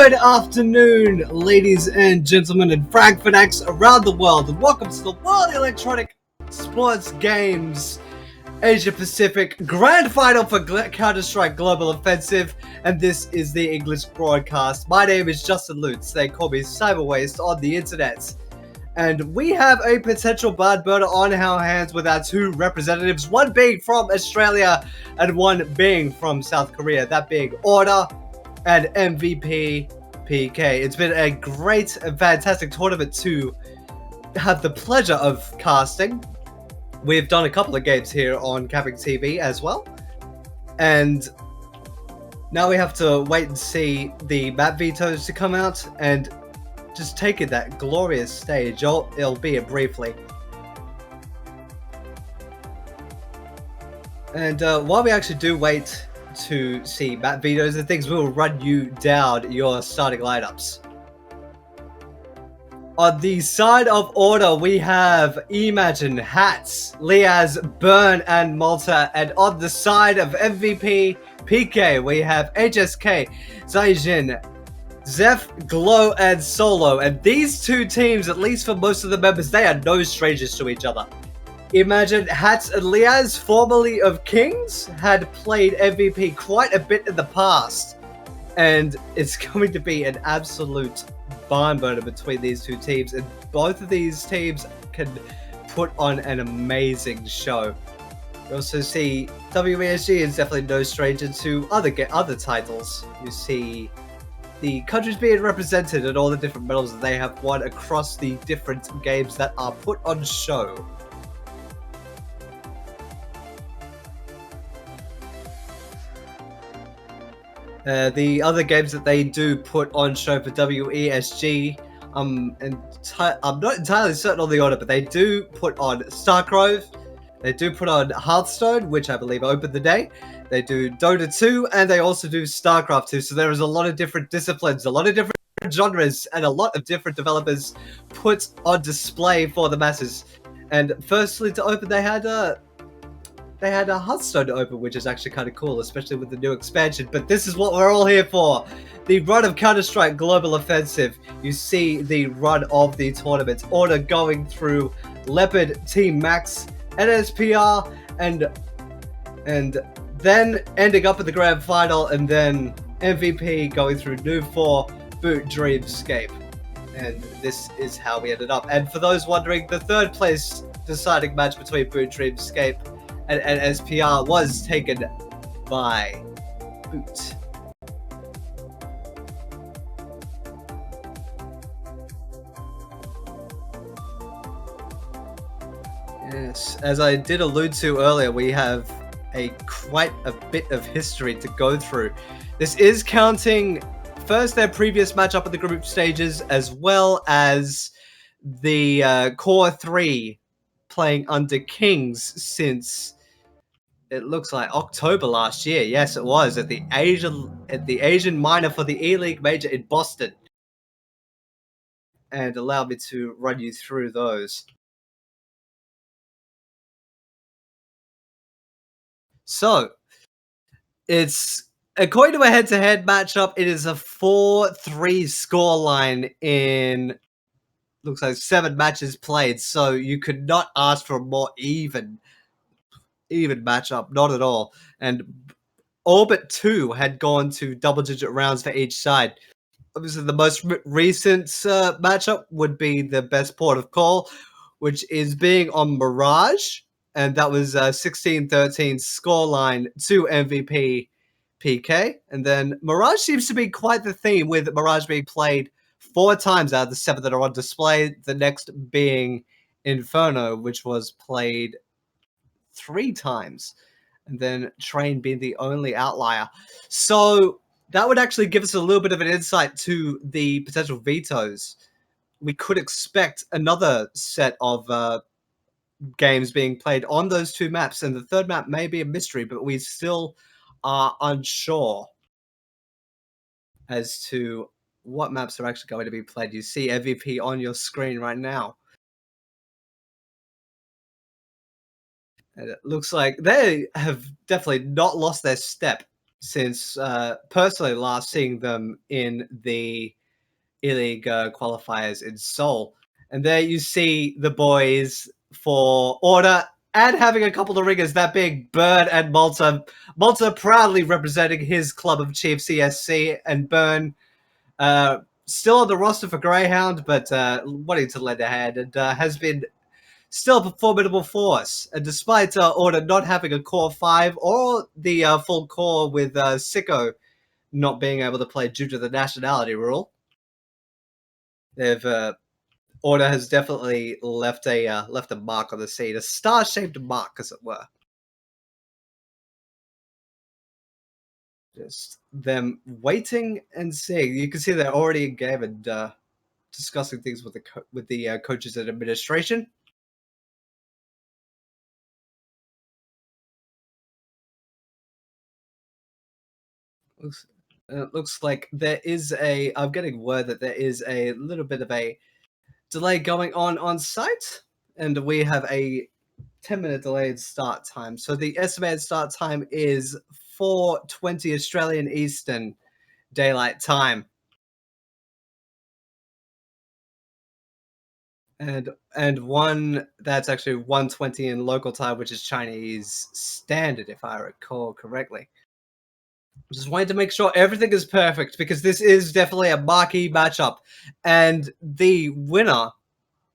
Good afternoon, ladies and gentlemen and Frag fanatics around the world, and welcome to the World Electronic Sports Games Asia Pacific Grand Final for Counter-Strike Global Offensive, and this is the English broadcast. My name is Justin Lutz, they call me Cyberwaste on the internet, and we have a potential barn burner on our hands with our two representatives, one being from Australia and one being from South Korea, that being Order and MVP PK. It's been a great and fantastic tournament to have the pleasure of casting. We've done a couple of games here on CappingTV as well, and now we have to wait and see the map vetoes to come out and just take it that glorious stage, albeit briefly. And while we actually do wait to see map vetoes and things, we'll run you down your starting lineups. On the side of Order, we have Imagine, Hats, Liaz, Burn, and Malta. And on the side of MVP PK, we have HSK, Zaijin, Zeph, Glow, and Solo. And these two teams, at least for most of the members, they are no strangers to each other. Imagine, Hats, and Liaz, formerly of Kings, had played MVP quite a bit in the past, and it's going to be an absolute barn burner between these two teams, and both of these teams can put on an amazing show. You also see WESG is definitely no stranger to other titles. You see the countries being represented and all the different medals that they have won across the different games that are put on show. The other games that they do put on show for WESG, I'm not entirely certain on the order, but they do put on Stargrove, they do put on Hearthstone, which I believe opened the day, they do Dota 2, and they also do StarCraft 2, so there is a lot of different disciplines, a lot of different genres, and a lot of different developers put on display for the masses. And firstly, to open, they had a Hearthstone to open, which is actually kind of cool, especially with the new expansion. But this is what we're all here for. The run of Counter-Strike Global Offensive. You see the run of the tournament. Order going through Leopard, Team Max, NSPR, and then ending up at the Grand Final, and then MVP going through New 4, Boot, Dreamscape. And this is how we ended up. And for those wondering, the third place deciding match between Boot, Dreamscape and SPR was taken by Boot. Yes, as I did allude to earlier, we have quite a bit of history to go through. This is counting first their previous matchup at the group stages, as well as the Core 3 playing under Kings since it looks like October last year. Yes, it was at the Asian minor for the E-League Major in Boston. And allow me to run you through those. So, it's according to a head-to-head matchup, it is a 4-3 scoreline in looks like 7 matches played. So you could not ask for a more even matchup, not at all. And all but 2 had gone to double-digit rounds for each side. Obviously, the most recent matchup would be the best port of call, which is being on Mirage, and that was 16-13 scoreline to MVP PK. And then Mirage seems to be quite the theme, with Mirage being played 4 times out of the 7 that are on display. The next being Inferno, which was played 3 times, and then Train being the only outlier. So that would actually give us a little bit of an insight to the potential vetoes. We could expect another set of games being played on those 2 maps, and the third map may be a mystery, but we still are unsure as to what maps are actually going to be played. You see MVP on your screen right now. And it looks like they have definitely not lost their step since personally last seeing them in the E-League qualifiers in Seoul. And there you see the boys for Order and having a couple of ringers, that being Burn and Malta. Malta proudly representing his club of Chiefs CSC, and Burn still on the roster for Greyhound, but wanting to lend a hand, and has been still a formidable force. And despite Order not having a core 5 or the full core with Sicko not being able to play due to the nationality rule, they've Order has definitely left a mark on the scene, a star-shaped mark, as it were. Just them waiting and seeing. You can see they're already in game and discussing things with the coaches and administration. It looks like there is a. I'm getting word that there is a little bit of a delay going on site, and we have a 10-minute delayed start time. So the estimated start time is 4:20 Australian Eastern Daylight Time. And one that's actually 1:20 in local time, which is Chinese standard, if I recall correctly. Just wanted to make sure everything is perfect because this is definitely a marquee matchup, and the winner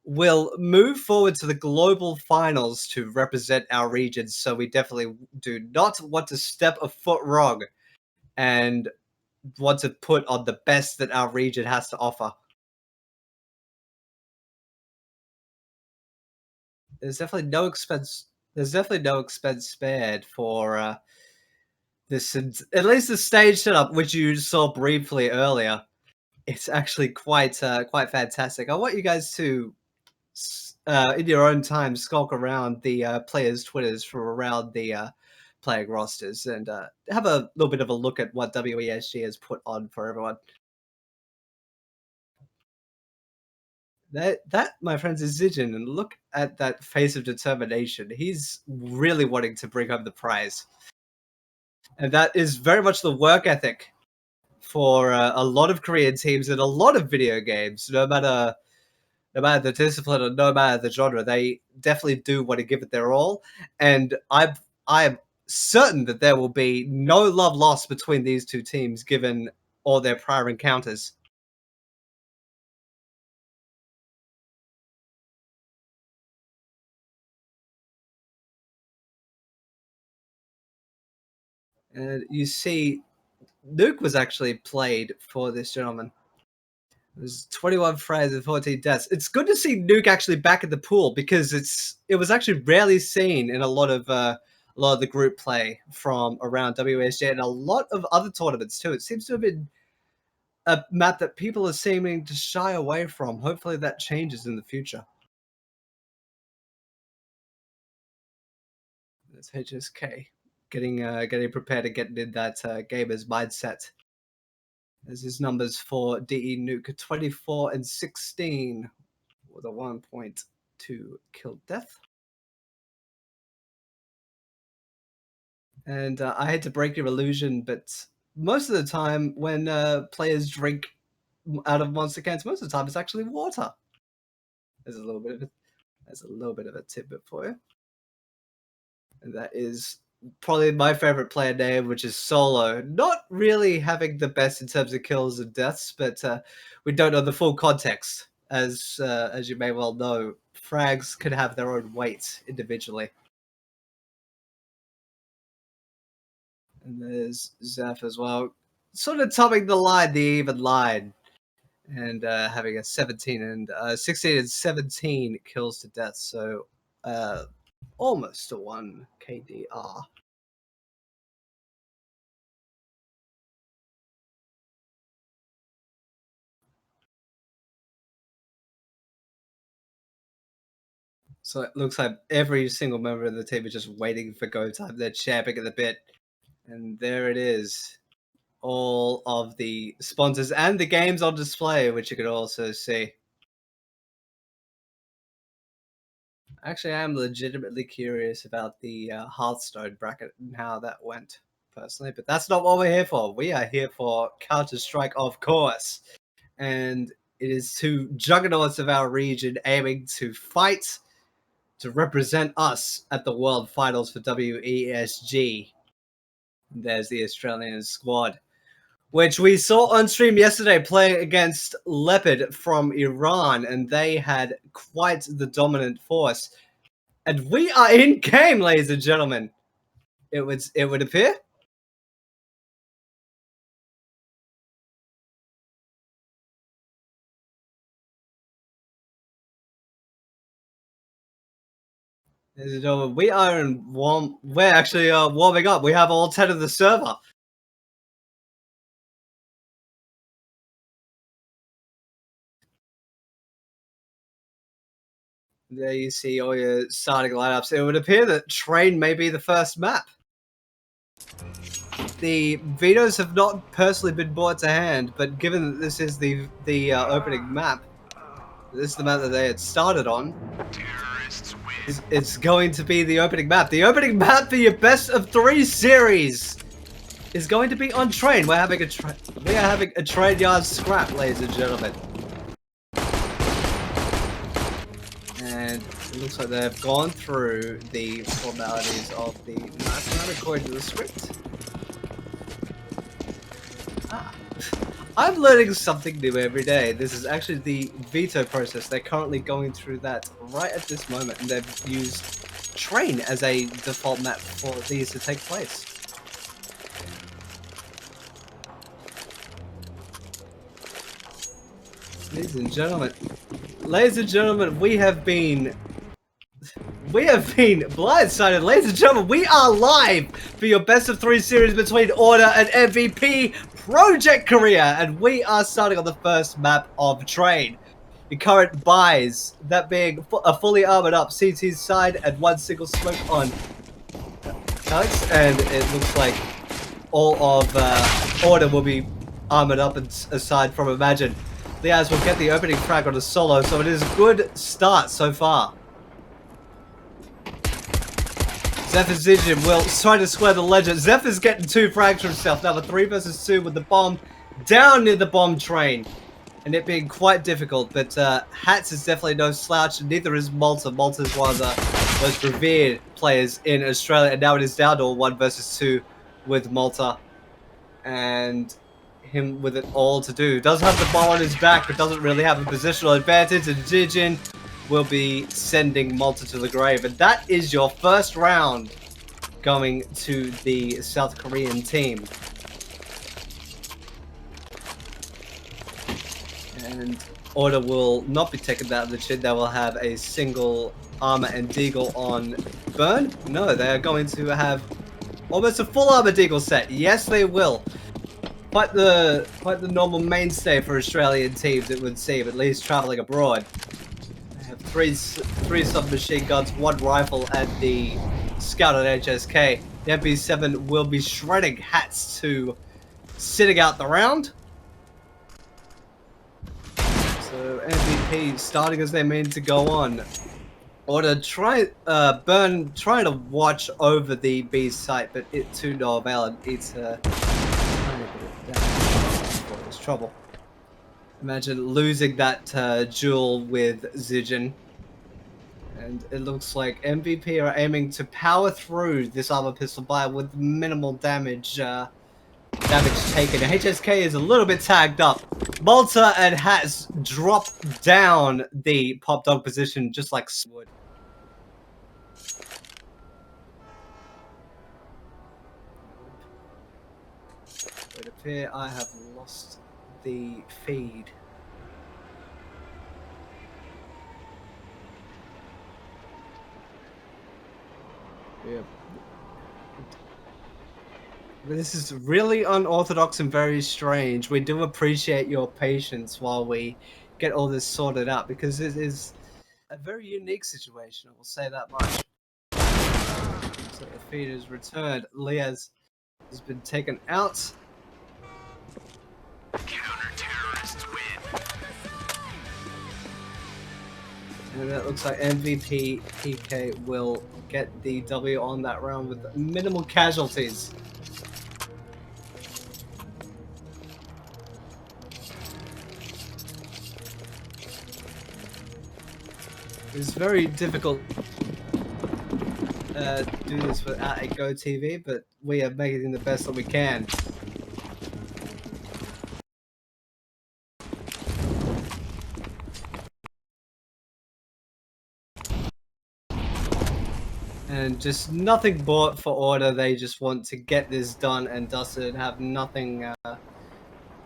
will move forward to the global finals to represent our region. So we definitely do not want to step a foot wrong and want to put on the best that our region has to offer. There's definitely no expense. There's definitely no expense spared for this, at least the stage setup, which you saw briefly earlier. It's actually quite fantastic. I want you guys to, in your own time, skulk around the players' Twitters from around the playing rosters and have a little bit of a look at what WESG has put on for everyone. That, my friends, is Zijin, and look at that face of determination. He's really wanting to bring home the prize, and that is very much the work ethic for a lot of Korean teams and a lot of video games. No matter the discipline or no matter the genre, they definitely do want to give it their all. And I am certain that there will be no love lost between these two teams, given all their prior encounters. And you see, Nuke was actually played for this gentleman. It was 21 frays and 14 deaths. It's good to see Nuke actually back in the pool because it was actually rarely seen in a lot of the group play from around WSJ and a lot of other tournaments too. It seems to have been a map that people are seeming to shy away from. Hopefully that changes in the future. That's HSK getting prepared to get in that gamer's mindset. As his numbers for DE Nuke 24 and 16 with a 1.2 kill death. And I hate to break your illusion, but most of the time when players drink out of monster cans, most of the time it's actually water. There's a little bit of a, there's a little bit of a tidbit for you. And that is probably my favorite player name, which is Solo. Not really having the best in terms of kills and deaths, but we don't know the full context. As you may well know, frags can have their own weight individually. And there's Zeph as well, sort of topping the line, the even line, and having a 16 and 17 kills to death, so almost a 1 KDR. So it looks like every single member of the team is just waiting for go time. They're champing at the bit. And there it is. All of the sponsors and the games on display, which you could also see. Actually, I am legitimately curious about the Hearthstone bracket and how that went. personally, but that's not what we're here for. We are here for Counter-Strike, of course. And it is two juggernauts of our region aiming to fight to represent us at the World Finals for WESG. There's the Australian squad, which we saw on stream yesterday playing against Leopard from Iran, and they had quite the dominant force. And we are in game, ladies and gentlemen. It would appear. Ladies and gentlemen, we are in warm. We're actually warming up. We have all 10 of the server. There you see all your starting lineups. It would appear that Train may be the first map. The vetoes have not personally been brought to hand, but given that this is the opening map, this is the map that they had started on. It's going to be the opening map. The opening map for your best of 3 series is going to be on Train. We are having a Train yard scrap, ladies and gentlemen. And it looks like they've gone through the formalities of the map according to the script. I'm learning something new every day. This is actually the veto process. They're currently going through that right at this moment, and they've used Train as a default map for these to take place. Ladies and gentlemen, we have been blindsided. Ladies and gentlemen, we are live for your best of 3 series between Order and MVP Project Korea, and we are starting on the first map of Train. The current buys, that being a fully armored up CT side and 1 single smoke on Alex, and it looks like all of Order will be armored up aside from Imagine. Liaz will get the opening frag on a solo, so it is a good start so far. Zephyr Zijin will try to square the legend. Zephyr's getting 2 frags for himself. Now the 3 versus 2 with the bomb down near the bomb train. And it being quite difficult, but Hats is definitely no slouch, and neither is Malta. Malta is one of the most revered players in Australia, and now it is down to a 1 versus 2 with Malta. And him with it all to do. Does have the ball on his back, but doesn't really have a positional advantage, and Jijin will be sending Malta to the grave. And that is your first round going to the South Korean team. And Order will not be taken out of the chin. They will have a single armor and deagle on Burn. No, they are going to have almost a full armor deagle set. Yes, they will. Quite the normal mainstay for Australian teams, it would seem, at least traveling abroad. They have three submachine guns, 1 rifle, and the Scout on HSK. The MP7 will be shredding Hats to sitting out the round. So MVP starting as they mean to go on. Order Burn trying to watch over the B site, but it to no avail, and it's it's trouble. Imagine losing that duel with Zijin. And it looks like MVP are aiming to power through this armor pistol buy with minimal damage taken. HSK is a little bit tagged up. Malta and Hats drop down the pop dog position just like wood. It appears I have lost the feed. Yeah. This is really unorthodox and very strange. We do appreciate your patience while we get all this sorted out, because it is a very unique situation, I will say that much. So the feed is returned. Liaz has been taken out. Counter-terrorists win. And that looks like MVP PK will get the W on that round with minimal casualties. It's very difficult do this without a Go TV, but we are making the best that we can. And just nothing bought for order. They just want to get this done and dusted and have nothing,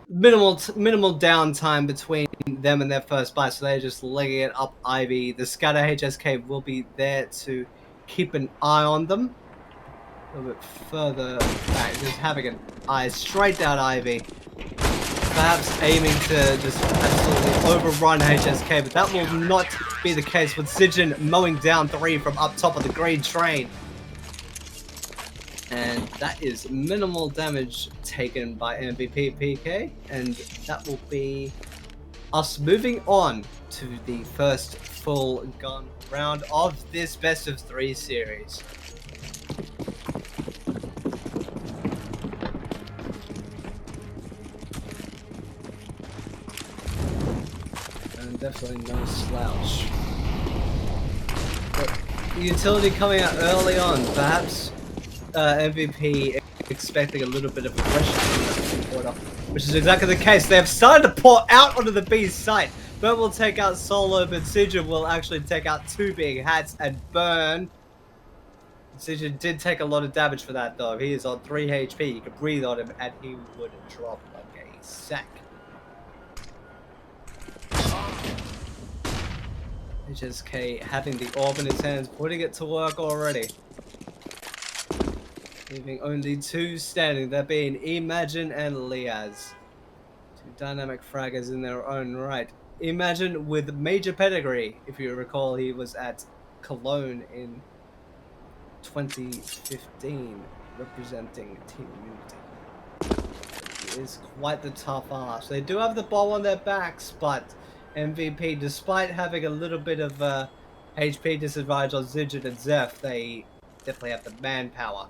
minimal downtime between them and their first buy. So they're just legging it up Ivy. The scatter HSK will be there to keep an eye on them. A little bit further back, just having an eye straight down Ivy. Perhaps aiming to just absolutely overrun HSK, but that will not be the case with Zijin mowing down 3 from up top of the green train. And that is minimal damage taken by MVP PK, and that will be us moving on to the first full gun round of this best of 3 series. Definitely no slouch. But utility coming out early on, perhaps MVP expecting a little bit of aggression in that quarter, which is exactly the case. They have started to pour out onto the B's site. Burn will take out Solo, but Sijin will actually take out 2 big hats and Burn. Sijin did take a lot of damage for that though. He is on 3 HP. You could breathe on him and he would drop like a sack. HSK having the orb in his hands, putting it to work already. Leaving only 2 standing, that being Imagine and Liaz. 2 dynamic fraggers in their own right. Imagine with major pedigree, if you recall, he was at Cologne in 2015, representing Team Unity. He is quite the tough ass. They do have the ball on their backs, but MVP, despite having a little bit of HP disadvantage on Zijin and Zeph, they definitely have the manpower.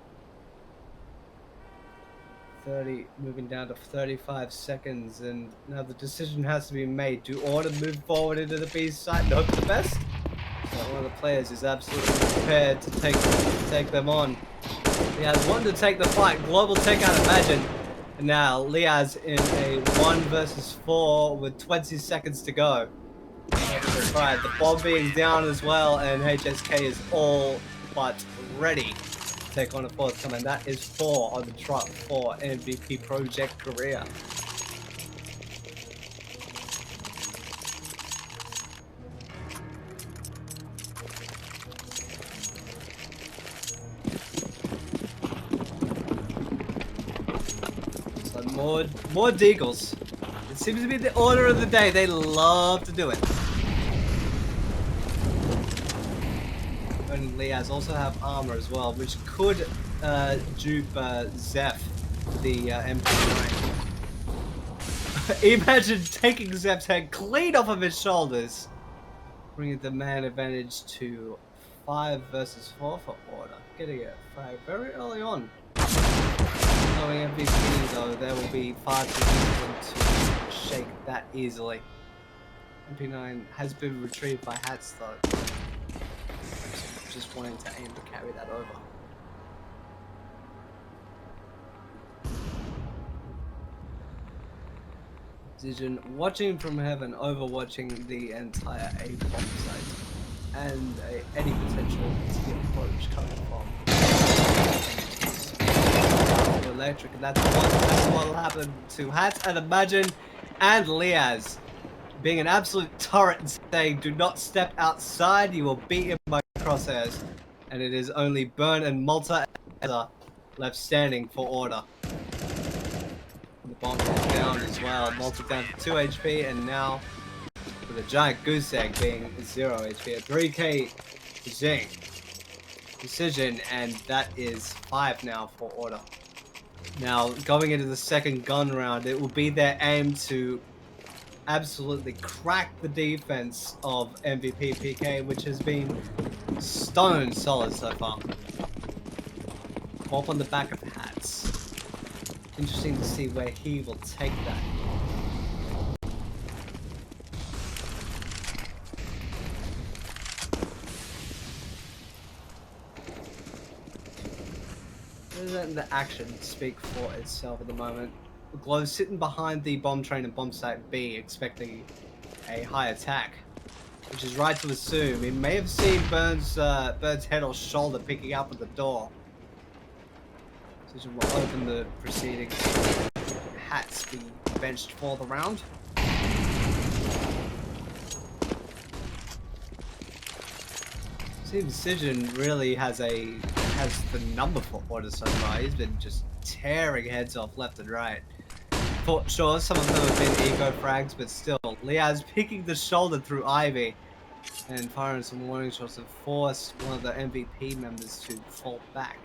30, moving down to 35 seconds, and now the decision has to be made. Do Order move forward into the B site and hope for the best? So one of the players is absolutely prepared to take them on. He has one to take the fight. Global take out Imagine. And now Liaz in a 1 versus 4 with 20 seconds to go. Right, the bomb being down as well, and HSK is all but ready to take on a forthcoming. That is 4 on the trot for MVP Project Korea. More deagles. It seems to be the order of the day. They love to do it. And Liaz also have armor as well, which could dupe Zeph, the MP9. Imagine taking Zeph's head clean off of his shoulders, bringing the man advantage to 5 versus 4 for Order. Getting a frag very early on. Knowing MVP though, there will be far too difficult to shake that easily. MP9 has been retrieved by Hats though. Just wanting to aim to carry that over. Zijin watching from heaven, overwatching the entire APAC site, and any potential approach coming from electric, and that's what will happen to Hat and Imagine and Liaz, being an absolute turret and saying, "Do not step outside, you will be in my crosshairs." And it is only Burn and Malta left standing for Order. And the bomb is down as well. Malta down to 2 HP, and now with a giant goose egg being 0 HP, a 3k Zing decision, and that is 5 now for Order. Now, going into the second gun round, it will be their aim to absolutely crack the defense of MVP PK, which has been stone solid so far. Pop on the back of Hats. Interesting to see where he will take that. letting the action speak for itself at the moment. Glow sitting behind the bomb train and bomb site B, expecting a high attack, which is right to assume. He may have seen Bird's head or shoulder picking up at the door. Decision will open the proceedings. Hats be benched for the round. Team Decision really has the number for order so far. He's been just tearing heads off left and right. For sure, some of them have been eco frags, but still, Liaz picking the shoulder through Ivy and firing some warning shots have forced one of the MVP members to fall back.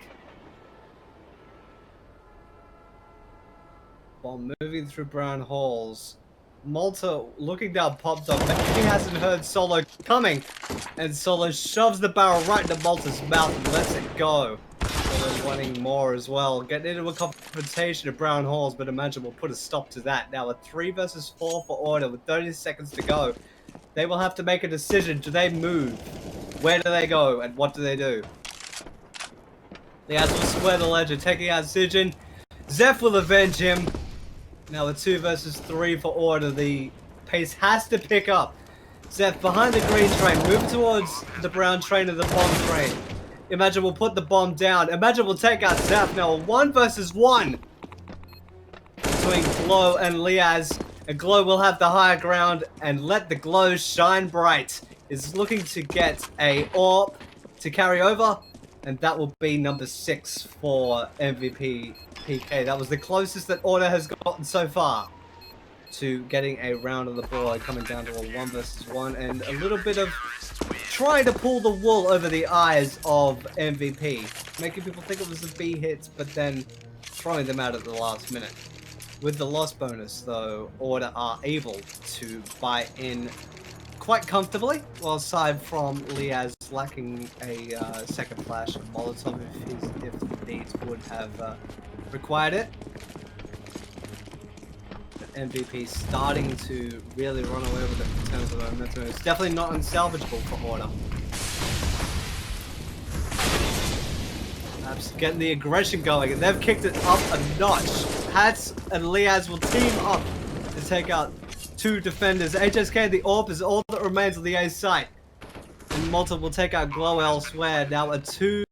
While moving through brown halls, Malta looking down popped up, but he hasn't heard Solo coming, and Solo shoves the barrel right into Malta's mouth and lets it go. Solo's wanting more as well, getting into a confrontation of brown halls, but Imagine will put a stop to that. Now a 3 versus 4 for order with 30 seconds to go. They will have to make a decision. Do they move? Where do they go? And what do they do? The As will swear the ledger, taking out Decision. Zeph will avenge him. Now a 2 versus 3 for order. The pace has to pick up. Zeph behind the green train. Move towards the brown train and the bomb train. Imagine will put the bomb down. Imagine will take out Zeph. Now a 1 versus 1 between Glow and Liaz. And Glow will have the higher ground and let the Glow shine bright. Is looking to get a AWP to carry over. And that will be number 6 for MVP PK. That was the closest that Order has gotten so far to getting a round of the board, coming down to a 1 versus 1 and a little bit of trying to pull the wool over the eyes of MVP, making people think it was a B hit, but then throwing them out at the last minute. With the loss bonus, though, Order are able to buy in quite comfortably, well, aside from Liaz lacking a second flash of Molotov if needs would have required it. But MVP starting to really run away with it in terms of momentum. It's definitely not unsalvageable for Order. Perhaps getting the aggression going, and they've kicked it up a notch. Hats and Liaz will team up to take out 2 defenders. HSK, the AWP is all that remains of the A site. And Malta will take out Glow elsewhere. Now a 2.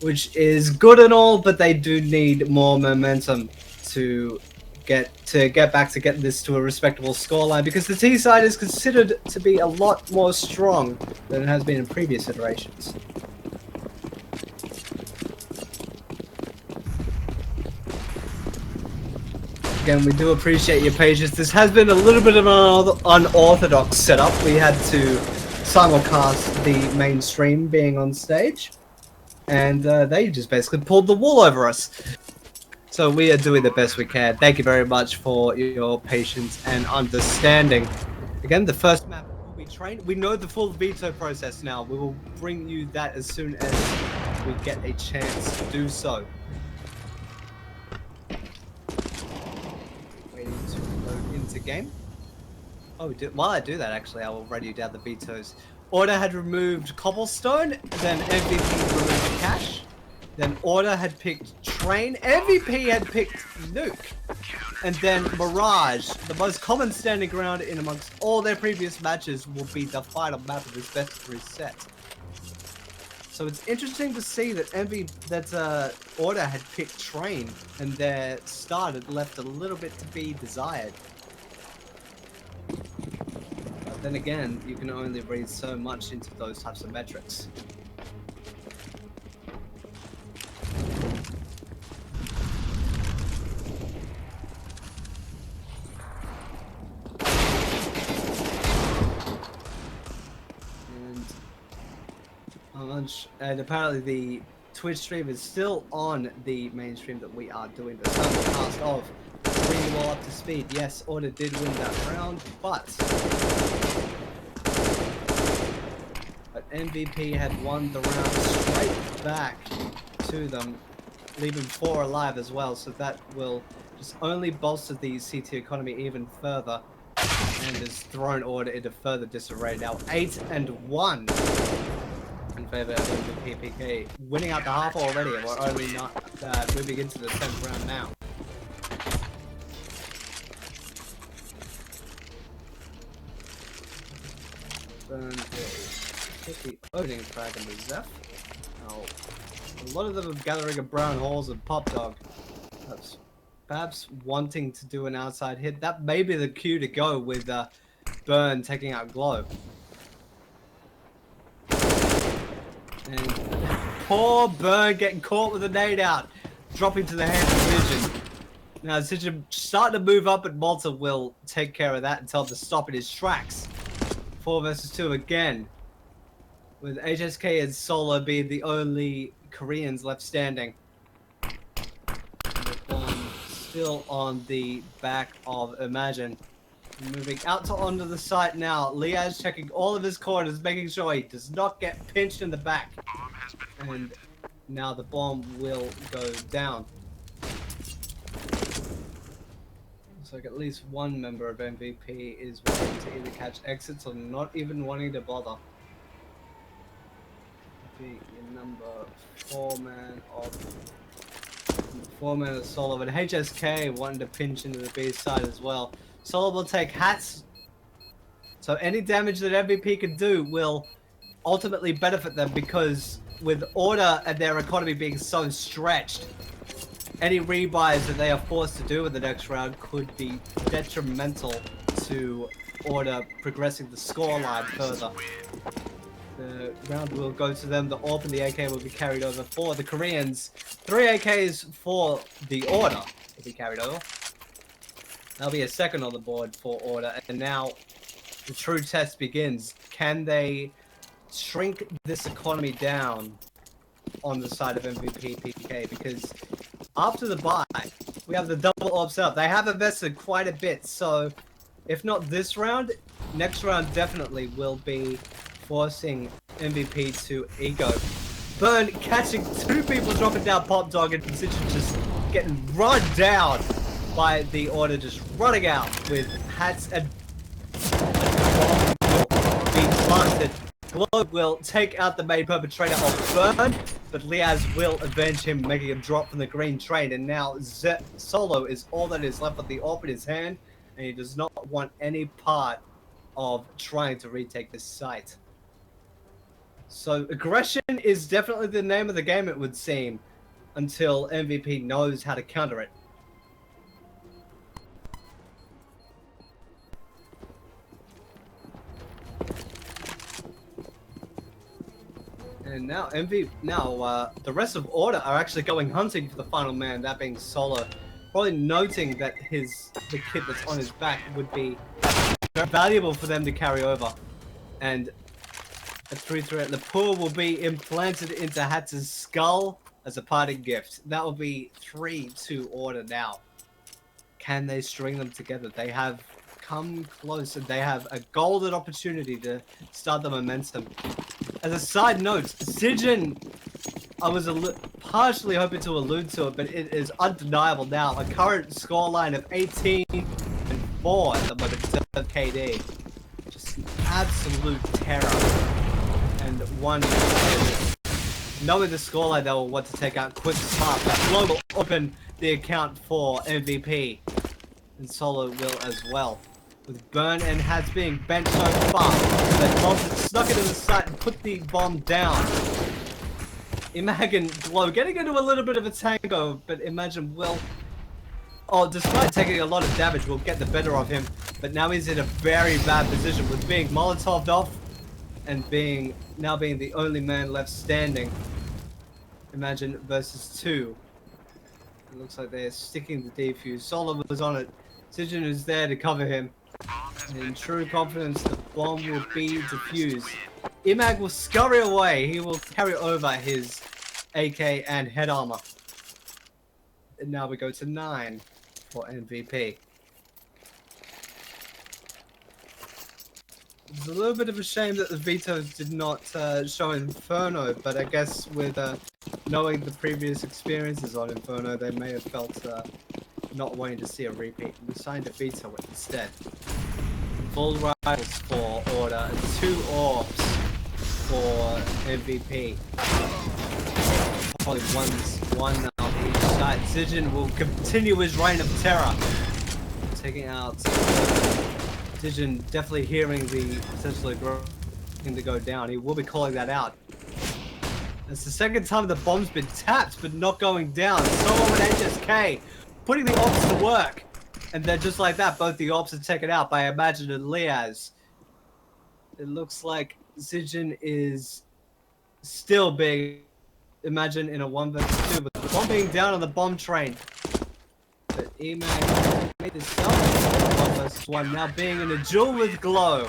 Which is good and all, but they do need more momentum to get back to getting this to a respectable scoreline, because the T side is considered to be a lot more strong than it has been in previous iterations. Again, we do appreciate your patience. This has been a little bit of an unorthodox setup. We had to simulcast the mainstream being on stage, and they just basically pulled the wool over us. So we are doing the best we can. Thank you very much for your patience and understanding. Again, the first map will be trained. We know the full veto process now. We will bring you that as soon as we get a chance to do so. Waiting to load into game. Oh, while I do that, actually, I will run you down the vetoes. Order had removed Cobblestone, then MVP removed Cash, then Order had picked Train, MVP had picked Nuke, and then Mirage, the most common standing ground in amongst all their previous matches, will be the final map of this best of 3 set. So it's interesting to see that Order had picked Train, and their start had left a little bit to be desired. then again, you can only read so much into those types of metrics. And apparently the Twitch stream is still on the main stream that we are doing the simulcast of. Bringing you all up to speed. Yes, Order did win that round, but MVP had won the round straight back to them, leaving 4 alive as well, so that will just only bolster the CT economy even further and has thrown Order into further disarray. Now 8-1 in favor of MVP PK, winning out the half already, and we're only not moving into the 10th round now. Burn will hit the opening frag on the Zeph. Now, a lot of them are gathering a brown halls and Pop Dog. Perhaps wanting to do an outside hit. That may be the cue to go with Burn taking out Glow. And poor Burn getting caught with a nade out, dropping to the hands of Vision. Now Vision starting to move up, but Malta will take care of that and tell him to stop in his tracks. 4 versus 2 again, with HSK and Solo being the only Koreans left standing. The bomb still on the back of Imagine. Moving out to onto the site now. Liaz checking all of his corners, making sure he does not get pinched in the back. And now the bomb will go down. Looks like at least one member of MVP is wanting to either catch exits or not even wanting to bother. The number 4-man of Solo, but HSK wanting to pinch into the B side as well. Solo will take hats, so any damage that MVP can do will ultimately benefit them, because with Order and their economy being so stretched, any rebuys that they are forced to do in the next round could be detrimental to Order progressing the scoreline further. The round will go to them. The AWP and the AK will be carried over for the Koreans. 3 AKs for the Order will be carried over. There'll be a second on the board for Order, and now the true test begins. Can they shrink this economy down on the side of MVP PK? Because after the buy, we have the double AWP setup. They have invested quite a bit, so if not this round, next round definitely will be forcing MVP to ego. Burn catching 2 people dropping down Pop Dog, and Position just getting run down by the Order, just running out with hats and being planted. Glow will take out the main perpetrator of Burn, but Liaz will avenge him, making him drop from the green train. And now Solo is all that is left with the AWP in his hand, and he does not want any part of trying to retake this site. So aggression is definitely the name of the game, it would seem, until MVP knows how to counter it. And now the rest of Order are actually going hunting for the final man, that being Solo. Probably noting that the kit that's on his back would be very valuable for them to carry over. And a 3-3 Lapua will be implanted into Hatz's skull as a parting gift. That will be 3 to Order now. Can they string them together? They have come close, and they have a golden opportunity to start the momentum. As a side note, Sijin, I was partially hoping to allude to it, but it is undeniable now. A current scoreline of 18-4 at the moment of KD. Just absolute terror. And one, knowing the scoreline, they will want to take out quick smart. That Flow will open the account for MVP, and Solo will as well. With Burn and Hats being bent so far, that Malta snuck into the site and put the bomb down. Imagine Glow getting into a little bit of a tango, but Imagine will Oh, despite taking a lot of damage, will get the better of him. But now he's in a very bad position with being Molotov'd off and now being the only man left standing. Imagine versus 2. It looks like they're sticking the defuse. Solo was on it. Sijin is there to cover him. And in true confidence, the bomb will be defused. Imag will scurry away. He will carry over his AK and head armor. And now we go to 9 for MVP. It's a little bit of a shame that the vetoes did not show Inferno, but I guess with knowing the previous experiences on Inferno, they may have felt not wanting to see a repeat and decided to veto it instead. Full rifles for Order and 2 orbs for MVP. Probably one on each side. Zijin will continue his reign of terror, taking out. Zijin definitely hearing the potentially going to go down. He will be calling that out. It's the second time the bomb's been tapped, but not going down. Solo and HSK putting the ops to work. And then just like that, both the ops are taken out by Imagine and Liaz. It looks like Zijin is still being Imagine in a 1 versus 2, but the bomb being down on the bomb train. But Emag made this up. 1 versus 1, now being in a duel with Glow.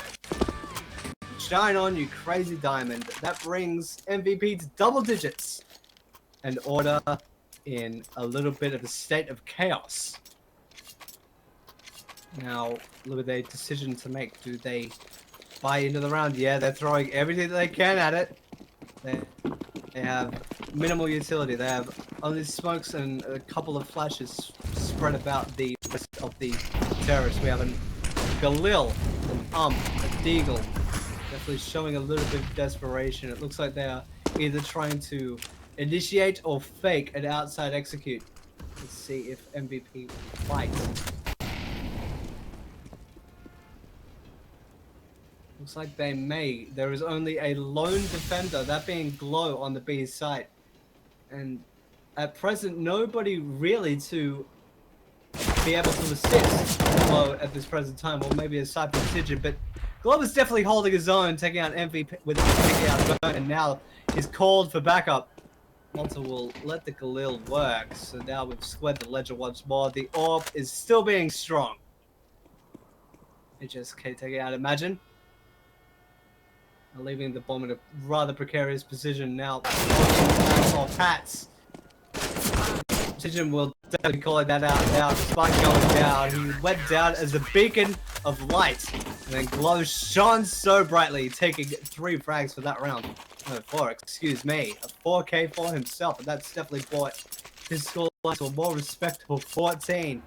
Shine on, you crazy diamond. That brings MVP to double digits. And Order in a little bit of a state of chaos. Now, with a decision to make. Do they buy into the round? Yeah, they're throwing everything that they can at it. They have minimal utility. They have only smokes and a couple of flashes spread about the rest of the terrorists. We have a Galil, an a Deagle, definitely showing a little bit of desperation. It looks like they are either trying to initiate or fake an outside execute. Let's see if MVP will fight. Looks like they may. There is only a lone defender, that being Glow on the B site. And at present, nobody really to be able to assist Glow at this present time. Or maybe a Cyber Sigil, but Glow is definitely holding his own, taking out MVP with taking out Burn, and now he's called for backup. Malta will let the Galil work, so now we've squared the ledger once more. The orb is still being strong. HSK taking out Imagine. Leaving the bomb in a rather precarious position now. Off hats. Sijin will definitely call that out now, despite going down. He went down as a beacon of light. And then Glow shone so brightly, taking 3 frags for that round. No, 4, excuse me. A 4K for himself, and that's definitely brought his scoreline to a more respectable 14.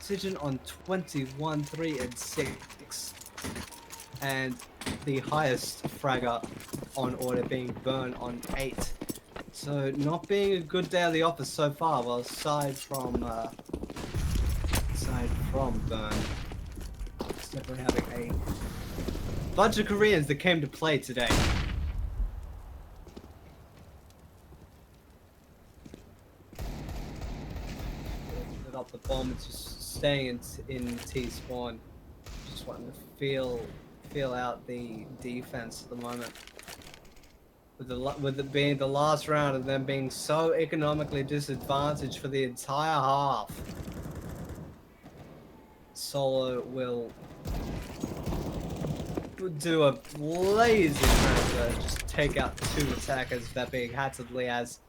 Sijin on 21, 3, and 6. And the highest fragger on Order being Burn on 8. So not being a good day at the office so far. Well, aside from Burn, it's definitely having a bunch of Koreans that came to play today. Lit up the bomb. It's just staying in T spawn. Just wanting to feel out the defense at the moment. With it being the last round and them being so economically disadvantaged for the entire half. Solo will do a blazing transfer, just take out 2 attackers, that being Hats and Liaz.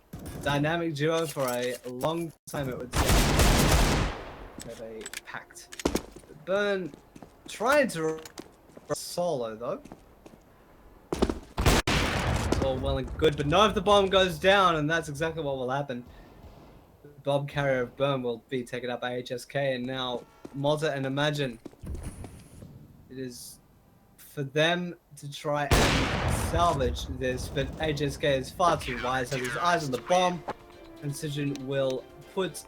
Dynamic duo for a long time, it would seem. They packed. Burn trying to Solo though. It's all well and good, but no, if the bomb goes down, and that's exactly what will happen. The bomb carrier of Burn will be taken up by HSK, and now Malta and Imagine. It is for them to try and salvage this, but HSK is far too wise, has his eyes on the bomb, and Sijin will put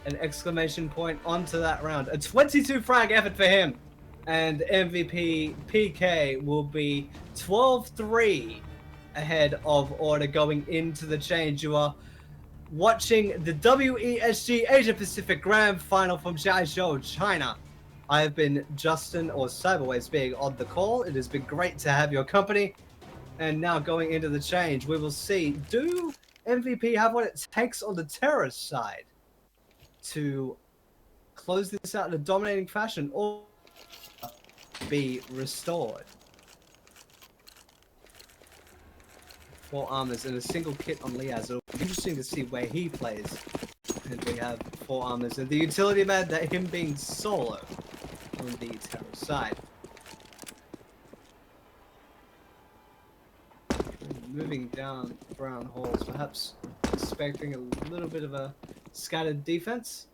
an exclamation point onto that round. A 22 frag effort for him. And MVP PK will be 12-3 ahead of Order going into the change. You are watching the WESG Asia Pacific Grand Final from Jiaizhou, China. I have been Justin, or Cyberwaste, being on the call. It has been great to have your company. And now going into the change, we will see, do MVP have what it takes on the terrorist side to close this out in a dominating fashion, or be restored? 4 armors and a single kit on Liaz. It'll be interesting to see where he plays. And we have 4 armors and the utility man, that him being solo on the terrorist side. Moving down brown halls, perhaps expecting a little bit of a scattered defense.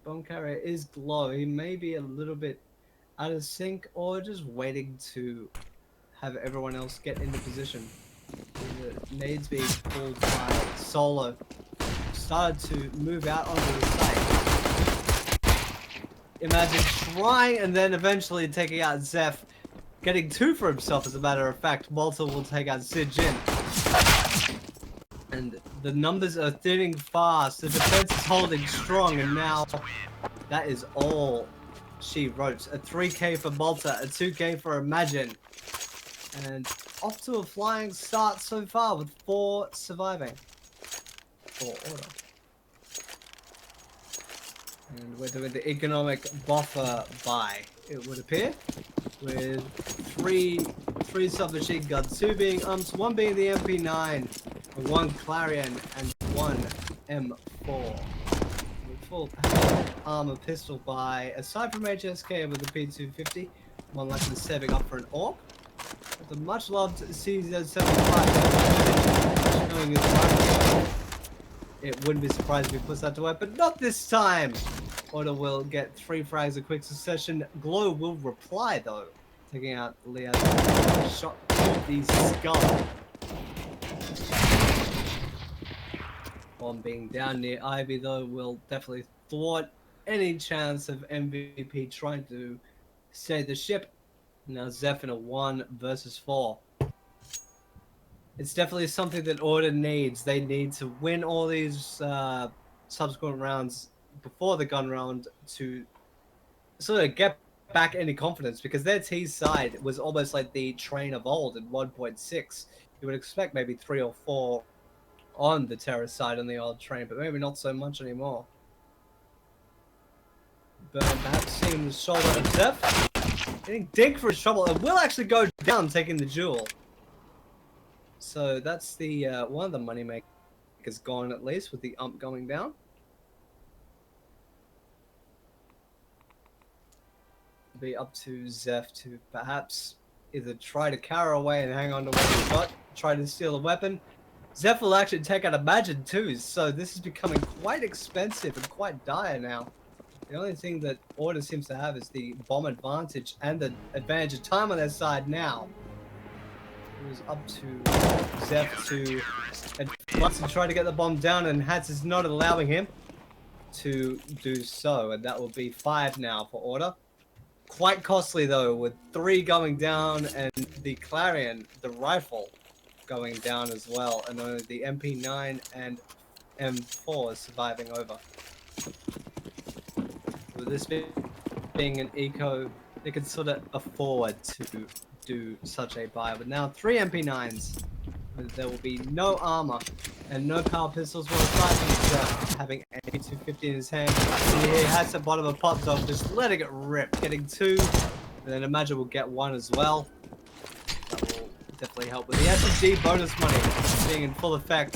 Bomb carrier is low. He may be a little bit out of sync, or just waiting to have everyone else get into position. The nades being pulled by Solo. Started to move out onto the site. Imagine trying and then eventually taking out Zeph. Getting 2 for himself, as a matter of fact. Walter will take out Sid Jin. And the numbers are thinning fast. The defense is holding strong, and now that is all she wrote. A 3k for Malta, a 2k for Imagine. And off to a flying start so far, with 4 surviving for Order. And we're doing the economic buffer buy, it would appear, with 3 submachine guns, 2 being umps, 1 being the MP9, 1 Clarion, and 1 M4. With full armor pistol buy, aside from HSK with the P250, one likely saving up for an AWP. With a much loved CZ75, knowing his rifle, it wouldn't be surprised if he puts that to work, but not this time. Order will get 3 frags in quick succession. Glow will reply though, taking out Leo's shot to the skull. Bomb being down near Ivy though will definitely thwart any chance of MVP trying to save the ship. Now Zeph in a 1 versus 4. It's definitely something that Order needs. They need to win all these subsequent rounds before the gun round to sort of get back any confidence, because their T side was almost like the train of old in 1.6. You would expect maybe 3 or 4 on the terrorist side on the old train, but maybe not so much anymore. Burn perhaps seeing the shoulder of Zeph. Getting digged for his trouble, and will actually go down, taking the jewel. So that's the one of the money makers gone, at least, with the ump going down. Be up to Zeph to perhaps either try to carry away and hang on to what he's got, try to steal a weapon. Zeph will actually take out Imagine too, so this is becoming quite expensive and quite dire now. The only thing that Order seems to have is the bomb advantage and the advantage of time on their side now. It was up to Zeph to advance and try to get the bomb down, and Hats is not allowing him to do so, and that will be 5 now for Order. Quite costly though, with 3 going down and the Clarion, the rifle, going down as well, and only the MP9 and M4 surviving over. With this being an eco, they can sort of afford to do such a buy. But now 3 MP9s, there will be no armor and no power pistols. Well, aside from having a P250 in his hand, and he has the bottom of pop top, just letting it rip, getting 2, and then Imagine will get 1 as well. That will definitely help with the SMG bonus money being in full effect.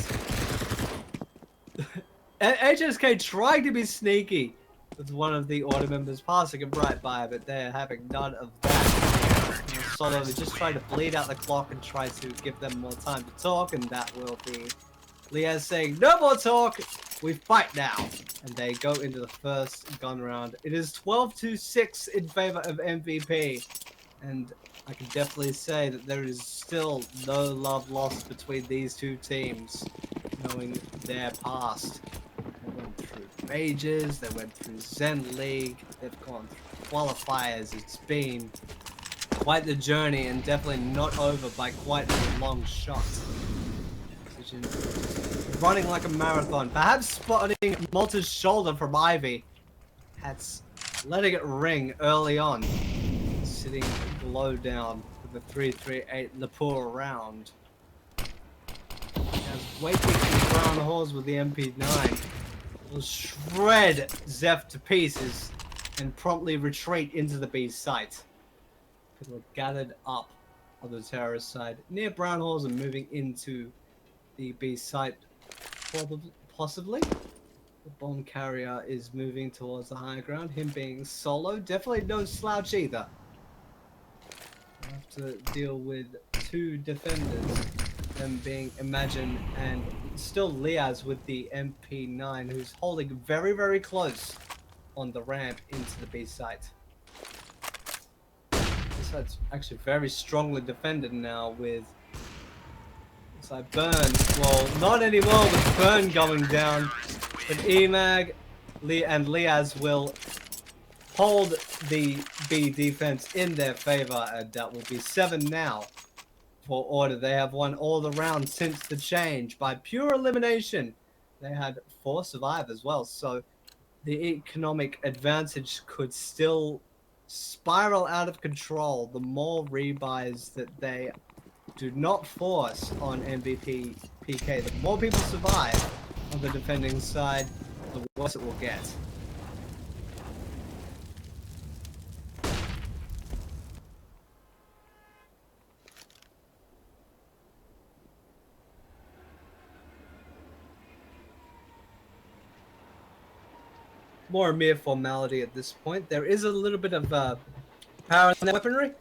HSK trying to be sneaky with one of the Order members passing him right by, but they're having none of that. Solo just trying to bleed out the clock and try to give them more time to talk, and that will be Liaz saying, "No more talk, we fight now." And they go into the first gun round. It is 12-6 in favor of MVP, and I can definitely say that there is still no love lost between these 2 teams, knowing their past. They went through Mages, they went through Zen League, they've gone through qualifiers. It's been quite the journey, and definitely not over by quite a long shot. So Sigyn running like a marathon, perhaps spotting Malta's shoulder from Ivy. That's letting it ring early on. Sitting low down with the 338 Lapua around. As waiting for Brown Horse with the MP9 will shred Zeph to pieces and promptly retreat into the B's site. People are gathered up on the terrorist side near Brown Halls and moving into the B site, possibly. The bomb carrier is moving towards the higher ground, him being solo. Definitely no slouch either. I have to deal with two defenders, them being Imagine and still Liaz with the MP9, who's holding very, very close on the ramp into the B site. This site's actually very strongly defended now with like Burn. Well, not anymore with Burn going down, but Emag and Liaz will hold the B defense in their favor, and that will be 7 now for Order. They have won all the rounds since the change by pure elimination. They had 4 survive as well, so the economic advantage could still spiral out of control the more rebuys that they do not force on MVP PK. The more people survive on the defending side, the worse it will get. More a mere formality at this point. There is a little bit of power in the weaponry.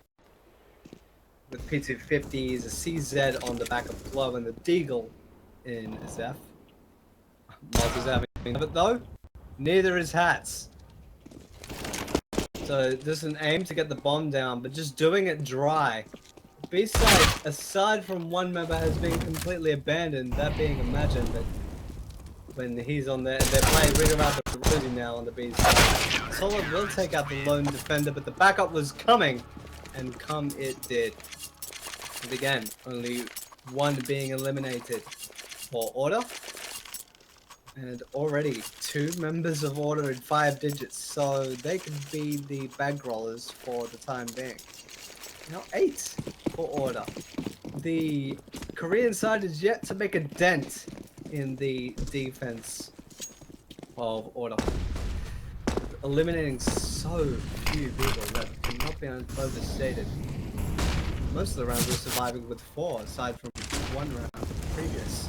With P250s, a CZ on the back of Glow, and the Deagle in Zeph. Malta's having it though. Neither is Hats. So there's an aim to get the bomb down, but just doing it dry. B-side, aside from one member, has been completely abandoned, that being Imagine, but when he's on there, they're playing ring around the Rosie now on the B side. Solid will take out the lone defender, but the backup was coming, and come it did. And again, only one being eliminated for Order. And already 2 members of Order in 5 digits, so they could be the bankrollers for the time being. Now 8 for Order. The Korean side is yet to make a dent in the defense of Order. Eliminating so few people that cannot be overstated. Most of the rounds were surviving with 4, aside from 1 round previous.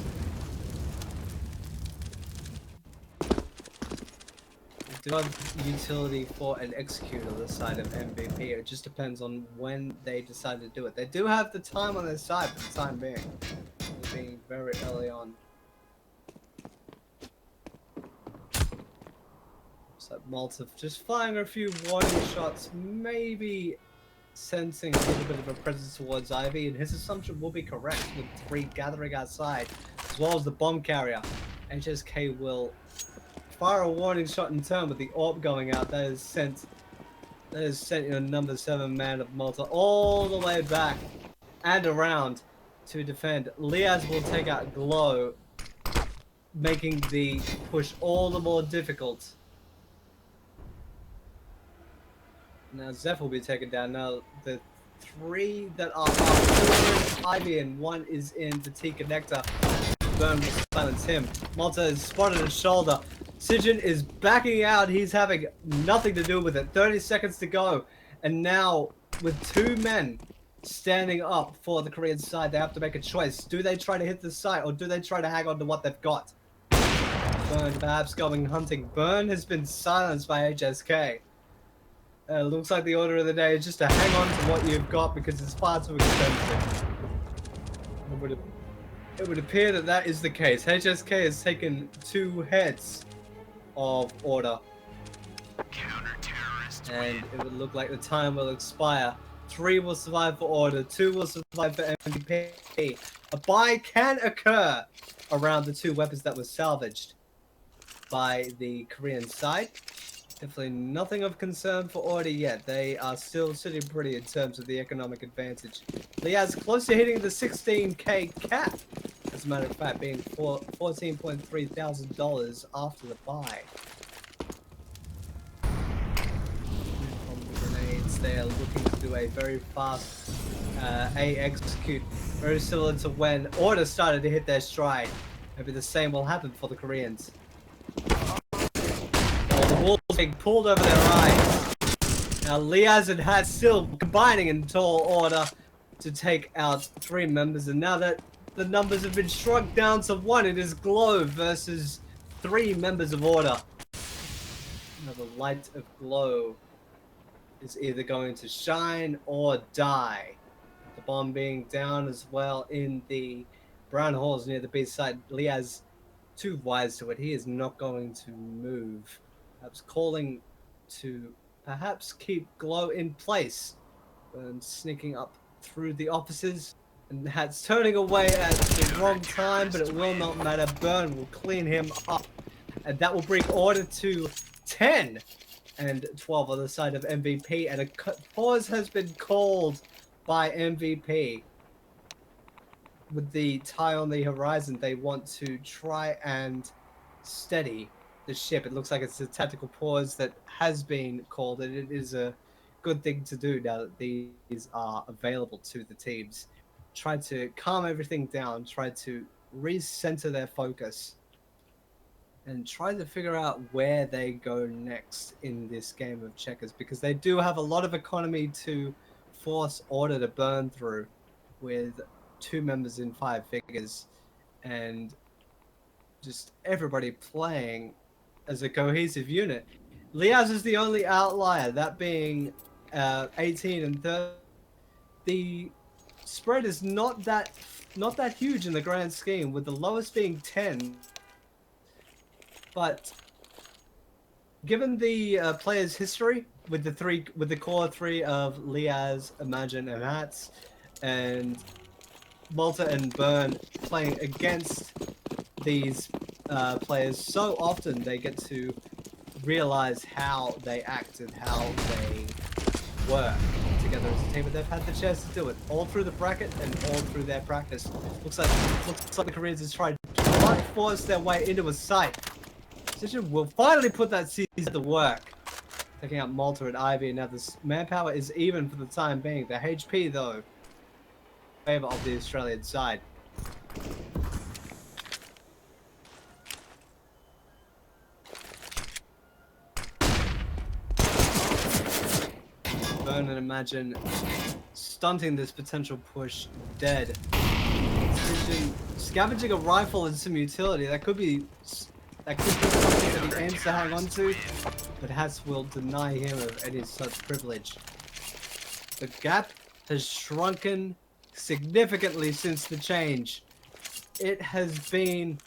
We do have utility for an execute on the side of MVP. It just depends on when they decide to do it. They do have the time on their side for the time being. They're being very early on. So Malta just firing a few warning shots, maybe sensing a little bit of a presence towards Ivy, and his assumption will be correct with 3 gathering outside, as well as the bomb carrier. HSK will fire a warning shot in turn with the AWP going out. That is sent your number 7 man of Malta all the way back and around to defend. Liaz will take out Glow, making the push all the more difficult. Now Zeph will be taken down. Now the 3 that are up, Ivy, and 1 is in the T connector. Burn will silence him. Malta is spotted his shoulder. Sigyn is backing out. He's having nothing to do with it. 30 seconds to go. And now with 2 men standing up for the Korean side, they have to make a choice. Do they try to hit the site, or do they try to hang on to what they've got? Burn perhaps going hunting. Burn has been silenced by HSK. Looks like the order of the day is just to hang on to what you've got because it's far too expensive. It would appear that that is the case. HSK has taken 2 heads of Order. And it would look like the time will expire. 3 will survive for Order, 2 will survive for MVP. A buy can occur around the 2 weapons that were salvaged by the Korean side. Definitely nothing of concern for Order yet. They are still sitting pretty in terms of the economic advantage. Liaz close to hitting the 16k cap as a matter of fact, being $14.3 thousand after the buy. Grenades, they are looking to do a very fast execute, very similar to when Order started to hit their stride. Maybe the same will happen for the Koreans. The walls being pulled over their eyes. Now Liaz and Hat still combining in tall order to take out 3 members, and now that the numbers have been shrunk down to 1, it is Glow versus 3 members of Order. Now the light of Glow is either going to shine or die. The bomb being down as well in the brown halls near the base side. Liaz too wise to it. He is not going to move. Perhaps calling to perhaps keep Glow in place. Burn sneaking up through the offices. And Hat's turning away at the wrong time, but it will not matter. Burn will clean him up. And that will bring Order to 10 and 12 on the side of MVP. And a pause has been called by MVP. With the tie on the horizon, they want to try and steady the ship. It looks like it's a tactical pause that has been called, and it is a good thing to do now that these are available to the teams. Try to calm everything down, try to recenter their focus, and try to figure out where they go next in this game of checkers, because they do have a lot of economy to force Order to burn through with 2 members in 5 figures and just everybody playing as a cohesive unit. Liaz is the only outlier, that being 18 and 30. The spread is not that huge in the grand scheme, with the lowest being 10. But given the players' history with the core 3 of Liaz, Imagine, and Hats, and Malta and Burn playing against these players so often, they get to realize how they acted, how they work together as a team, but they've had the chance to do it all through the bracket and all through their practice. Looks like the Koreans has tried to force their way into a site. Decision will finally put that season to work. Taking out Malta and Ivy. Now this manpower is even for the time being. The HP though, in favor of the Australian side. Burn and Imagine stunting this potential push dead. Decision scavenging a rifle and some utility. That could be something that he aims to hang on to, but Hats will deny him of any such privilege. The gap has shrunken significantly since the change. It has been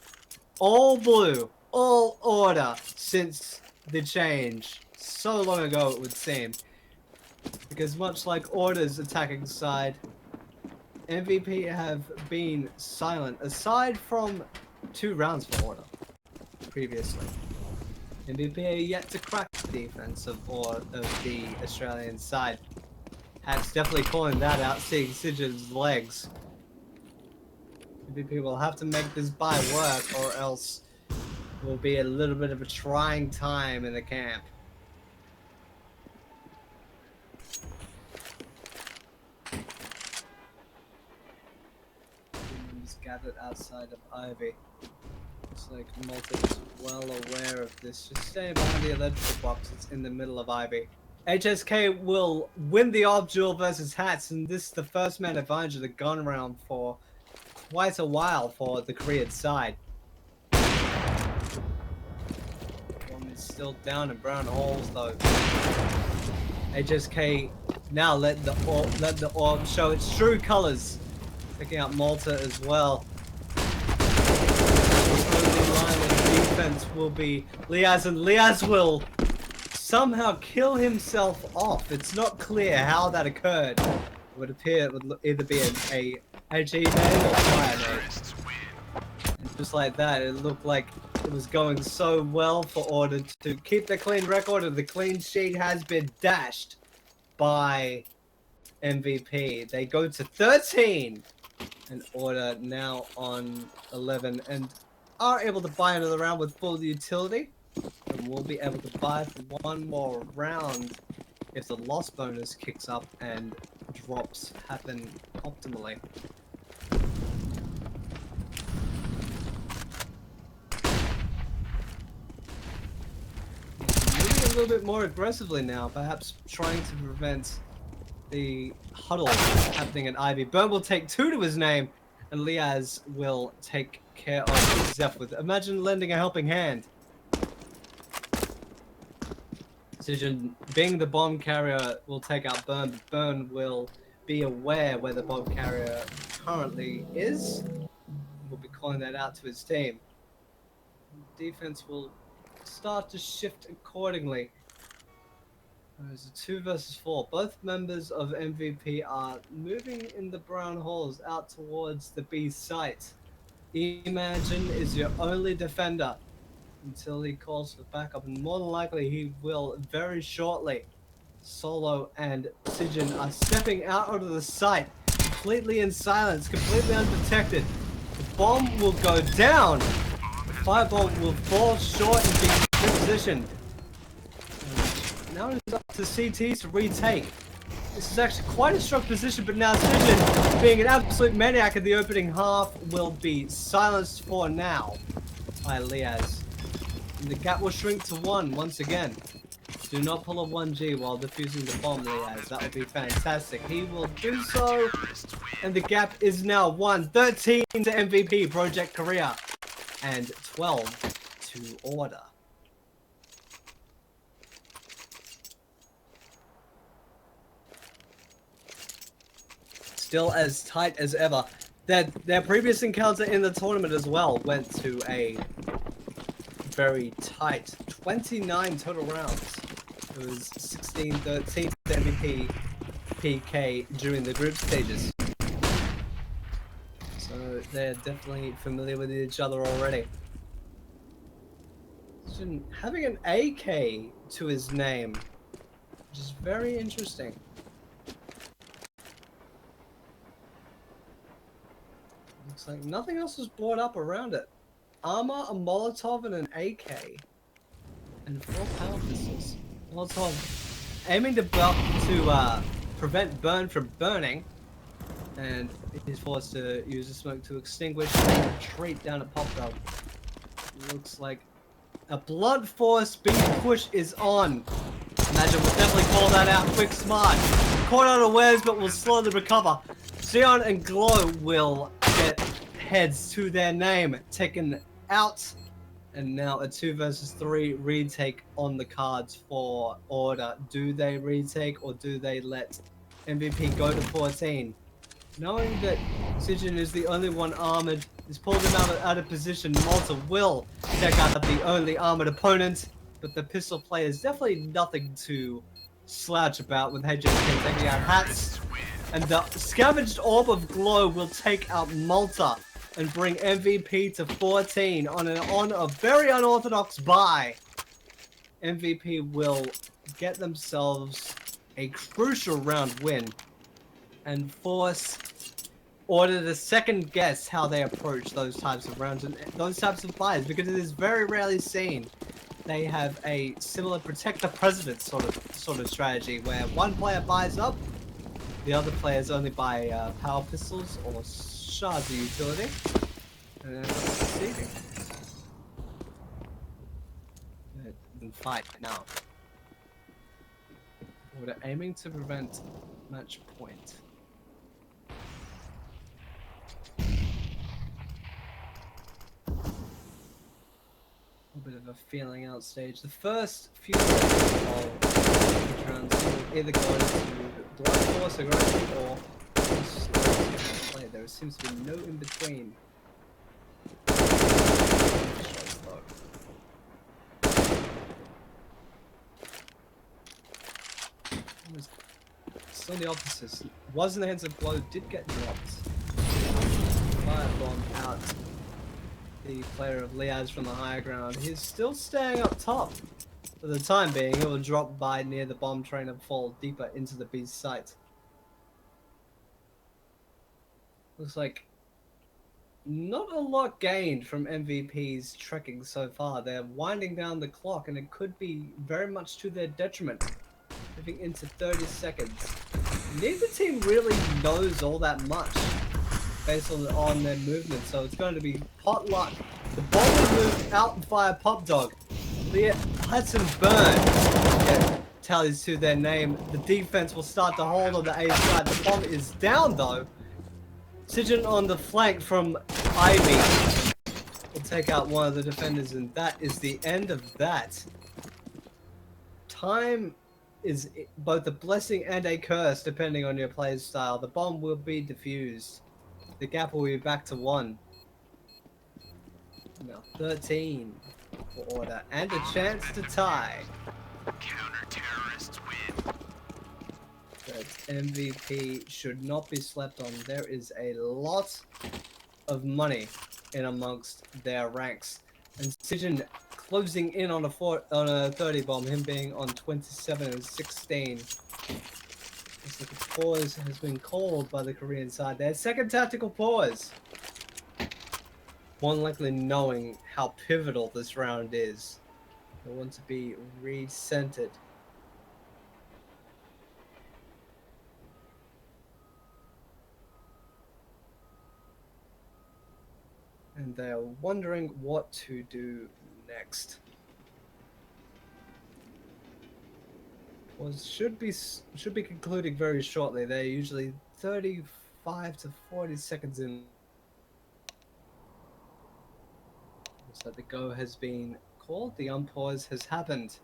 all blue, all Order since the change. So long ago, it would seem. Because much like Order's attacking side, MVP have been silent, aside from 2 rounds for Order previously. MVP are yet to crack the defense of the Australian side. Hat's definitely calling that out, seeing Sidge's legs. MVP will have to make this buy work, or else it will be a little bit of a trying time in the camp. Gathered outside of Ivy. Looks like Malta is well aware of this. Just staying behind the electrical box. It's in the middle of Ivy. HSK will win the AWP duel versus Hats, and this is the first man advantage of the gun round for quite a while for the Korean side. One is still down in brown holes though. HSK now let the AWP show its true colors. Picking out Malta as well. The only line of defense will be Liaz, and Liaz will somehow kill himself off. It's not clear how that occurred. It would appear it would either be a HE nade or fire nade. And just like that, it looked like it was going so well for Order to keep the clean record, and the clean sheet has been dashed by MVP. They go to 13 And Order now on 11 and are able to buy another round with full utility. And we'll be able to buy for one more round if the loss bonus kicks up and drops happen optimally. Moving a little bit more aggressively now, perhaps trying to prevent the huddle happening at Ivy. Burn will take 2 to his name, and Liaz will take care of Zeph with. Imagine lending a helping hand. Decision being the bomb carrier will take out Burn, but Burn will be aware where the bomb carrier currently is. We'll be calling that out to his team. Defense will start to shift accordingly. There's a 2 versus 4. Both members of MVP are moving in the brown halls out towards the B site. Imagine is your only defender until he calls for backup, and more than likely he will very shortly. Solo and Sijin are stepping out onto the site, completely in silence, completely unprotected. The bomb will go down. The fireball will fall short and be repositioned. Now it's up to CT to retake. This is actually quite a strong position, but now Sijin, being an absolute maniac in the opening half, will be silenced for now by Liaz. And the gap will shrink to 1 once again. Do not pull a 1G while defusing the bomb, Liaz. That would be fantastic. He will do so. And the gap is now 1. 13 to MVP Project Korea. And 12 to Order. Still as tight as ever. Their previous encounter in the tournament as well went to a very tight 29 total rounds. It was 16-13 MVP PK during the group stages. So they're definitely familiar with each other already. Having an AK to his name, which is very interesting. Looks like nothing else was brought up around it. Armor, a Molotov, and an AK. And 4 power pistols. Molotov aiming to prevent Burn from burning. And he's forced to use the smoke to extinguish and retreat down at Pop Dog. Looks like a Blood Force big push is on. Imagine we'll definitely call that out quick smart. Caught unawares but will slowly recover. Xion and Glow will get heads to their name taken out, and now a 2 versus 3 retake on the cards for Order. Do they retake or do they let MVP go to 14? Knowing that Sijin is the only one armored, he's pulled him out of position. Malta will take out the only armored opponent, but the pistol play is definitely nothing to slouch about, with HSK taking out Hats. And the scavenged orb of Glow will take out Malta and bring MVP to 14 on a very unorthodox buy. MVP will get themselves a crucial round win and force Order to second guess how they approach those types of rounds and those types of buys, because it is very rarely seen. They have a similar protect the president sort of strategy where one player buys up, the other players only buy power pistols or shards of utility, and then succeeding. And fight now. Order aiming to prevent match point. A bit of a feeling out stage. The first few of rounds will either go into Blood Force aggression or play. There seems to be no in between. Still the opposites. Was in the hands of Glow, did get dropped. Firebomb out the player of Liaz from the higher ground. He's still staying up top. For the time being, he will drop by near the bomb train and fall deeper into the B's site. Looks like not a lot gained from MVP's trekking so far. They're winding down the clock, and it could be very much to their detriment. Moving into 30 seconds. Neither team really knows all that much based on their movement, so it's going to be pot luck. The ball will move out and fire Pop Dog. Leah Hudson Burn tallies to their name. The defense will start to hold on the A side. The bomb is down though. Sigin on the flank from Ivy will take out one of the defenders, and that is the end of that. Time is both a blessing and a curse depending on your play's style. The bomb will be defused. The gap will be back to 1. Now 13 for order and a chance to tie. Counter-terrorists win. But MVP should not be slept on. There is a lot of money in amongst their ranks. And Sigin closing in on a 30 bomb, him being on 27 and 16. Looks like a pause has been called by the Korean side there. Second tactical pause. More than likely knowing how pivotal this round is. They want to be recentered. And they are wondering what to do next. Pause should be concluding very shortly. They're usually 35 to 40 seconds in. So the go has been called. The unpause has happened.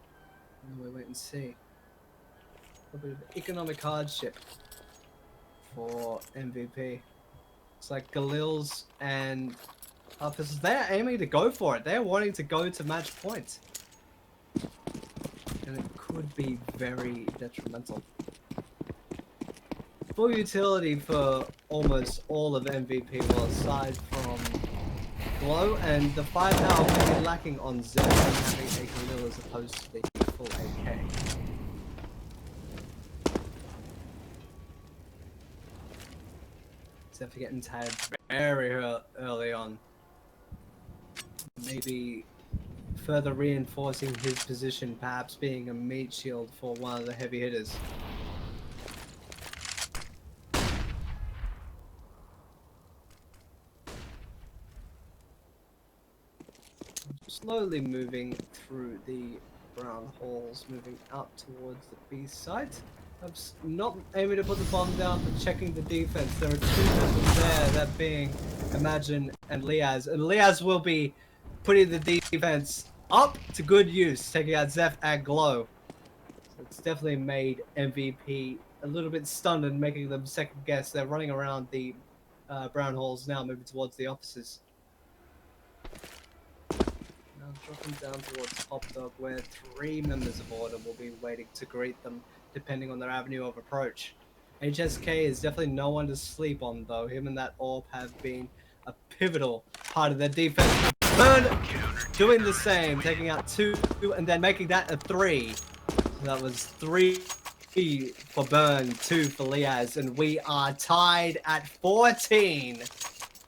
And we wait and see. A bit of economic hardship for MVP. It's like Galil's and Pistols. They're aiming to go for it. They're wanting to go to match point. And it could be very detrimental. Full utility for almost all of MVP, well, aside from Glow, and the firepower will be lacking on Zed and having a Galil as opposed to the full AK. Except for getting tagged very early on. Maybe further reinforcing his position, perhaps being a meat shield for one of the heavy hitters. Slowly moving through the brown halls, moving up towards the B site. I'm not aiming to put the bomb down, but checking the defense. There are 2 missiles there, that being Imagine and Liaz. And Liaz will be putting the defense up to good use, taking out Zeph and Glow. So it's definitely made MVP a little bit stunned and making them second guess. They're running around the brown halls now, moving towards the offices. Now dropping down towards Pop Dog, where 3 members of Order will be waiting to greet them, depending on their avenue of approach. HSK is definitely no one to sleep on, though. Him and that AWP have been a pivotal part of their defense. Burn doing the same, taking out 2 and then making that a 3. So that was 3 for Burn, 2 for Liaz, and we are tied at 14.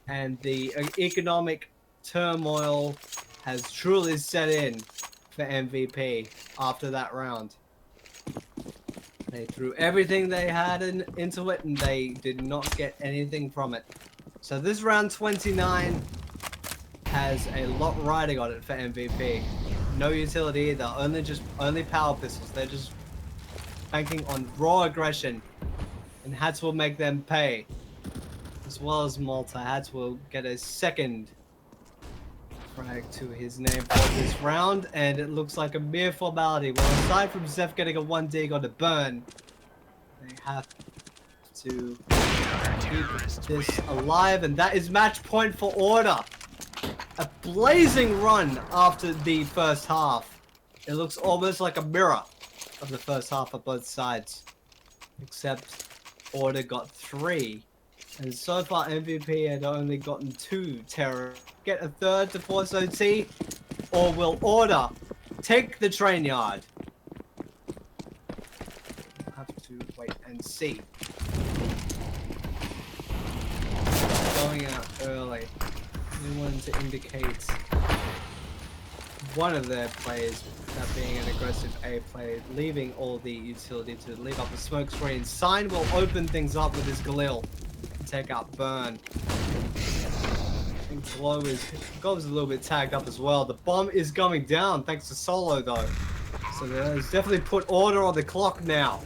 And the economic turmoil has truly set in for MVP after that round. They threw everything they had into it, and they did not get anything from it. So this round 29 has a lot riding on it for MVP. No utility either, only power pistols. They're just banking on raw aggression, and Hats will make them pay. As well as Malta, Hats will get a second frag to his name for this round, and it looks like a mere formality. Well, aside from Zeph getting a 1 dig on a Burn, they have to keep this alive, and that is match point for Order. A blazing run after the first half. It looks almost like a mirror of the first half of both sides, except Order got 3. And so far, MVP had only gotten 2 terror. Get a third to force OT, or will Order take the train yard? We'll have to wait and see. going out early. They wanted to indicate one of their players, that being an aggressive A player, leaving all the utility to leave up a smoke screen. Sign will open things up with his Galil and take out Burn. And Glow is a little bit tagged up as well. The bomb is going down thanks to Solo though. So that has definitely put order on the clock now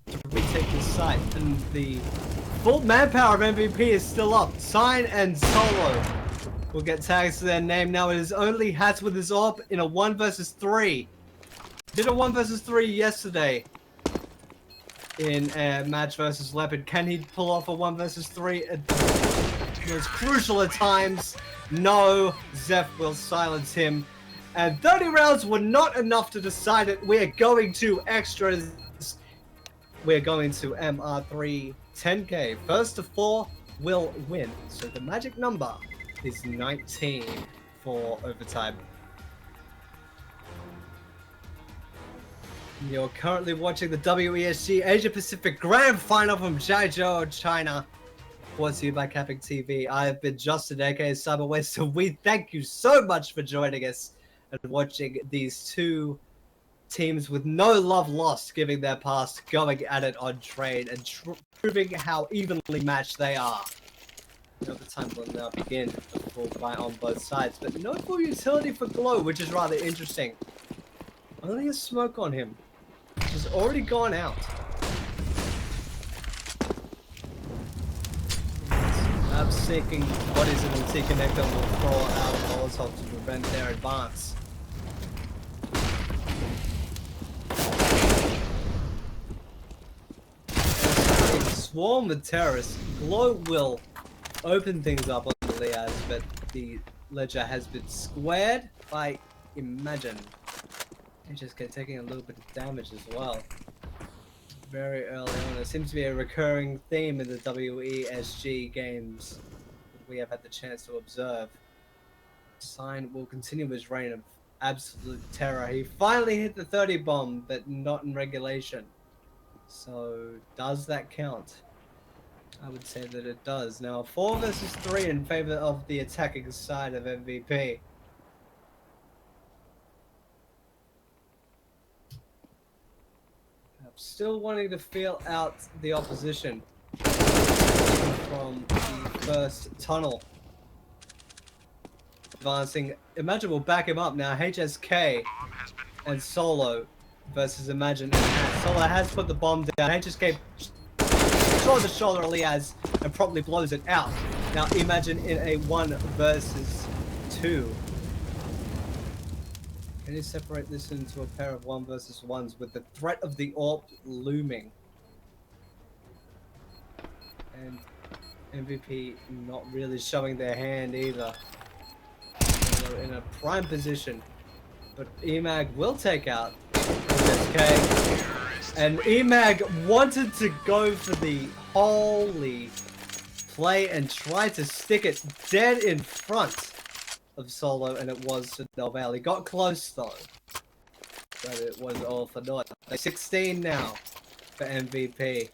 to retake this site. And the full manpower of MVP is still up. Sign and Solo will get tags to their name. Now it is only Hats with his AWP in a 1 versus 3. Did a 1 versus 3 yesterday in a match versus Leopard. Can he pull off a 1 versus 3? It's crucial at times. No, Zeph will silence him. And 30 rounds were not enough to decide it. We're going to extras. We're going to MR3 10K. First to 4 will win. So the magic number is 19 for overtime. You're currently watching the WESG Asia Pacific Grand Final from Zhezhou, China. Brought to you by CappingTV. I have been Justin, aka Cyberwaste, so we thank you so much for joining us and watching these two teams with no love lost, giving their past, going at it on trade, and proving how evenly matched they are. Overtime will now begin. A full fight on both sides, but no full utility for Glow, which is rather interesting. Only a smoke on him, which has already gone out. Perhaps seeking what is an LT connector will throw out a Molotov to prevent their advance. Swarm with terrorists. Glow will open things up on the Liaz, but the ledger has been squared by Imagine. They just get taking a little bit of damage as well. Very early on. It seems to be a recurring theme in the WESG games that we have had the chance to observe. Sign will continue his reign of absolute terror. He finally hit the 30 bomb, but not in regulation. So, does that count? I would say that it does. Now, 4 versus 3 in favor of the attacking side of MVP. Still wanting to feel out the opposition from the first tunnel. Advancing. Imagine will back him up now. HSK and Solo versus Imagine and Hat. Solo has put the bomb down. HSK shows the shoulder of Liaz and promptly blows it out. Now Imagine in a 1 versus 2. Can you separate this into a pair of 1 versus 1s with the threat of the AWP looming? And MVP not really showing their hand either. They're in a prime position. But EMAG will take out SK. And EMAG wanted to go for the holy play and try to stick it dead in front of Solo, and it was to no avail. He got close though, but it was all for naught. 16 now for MVP.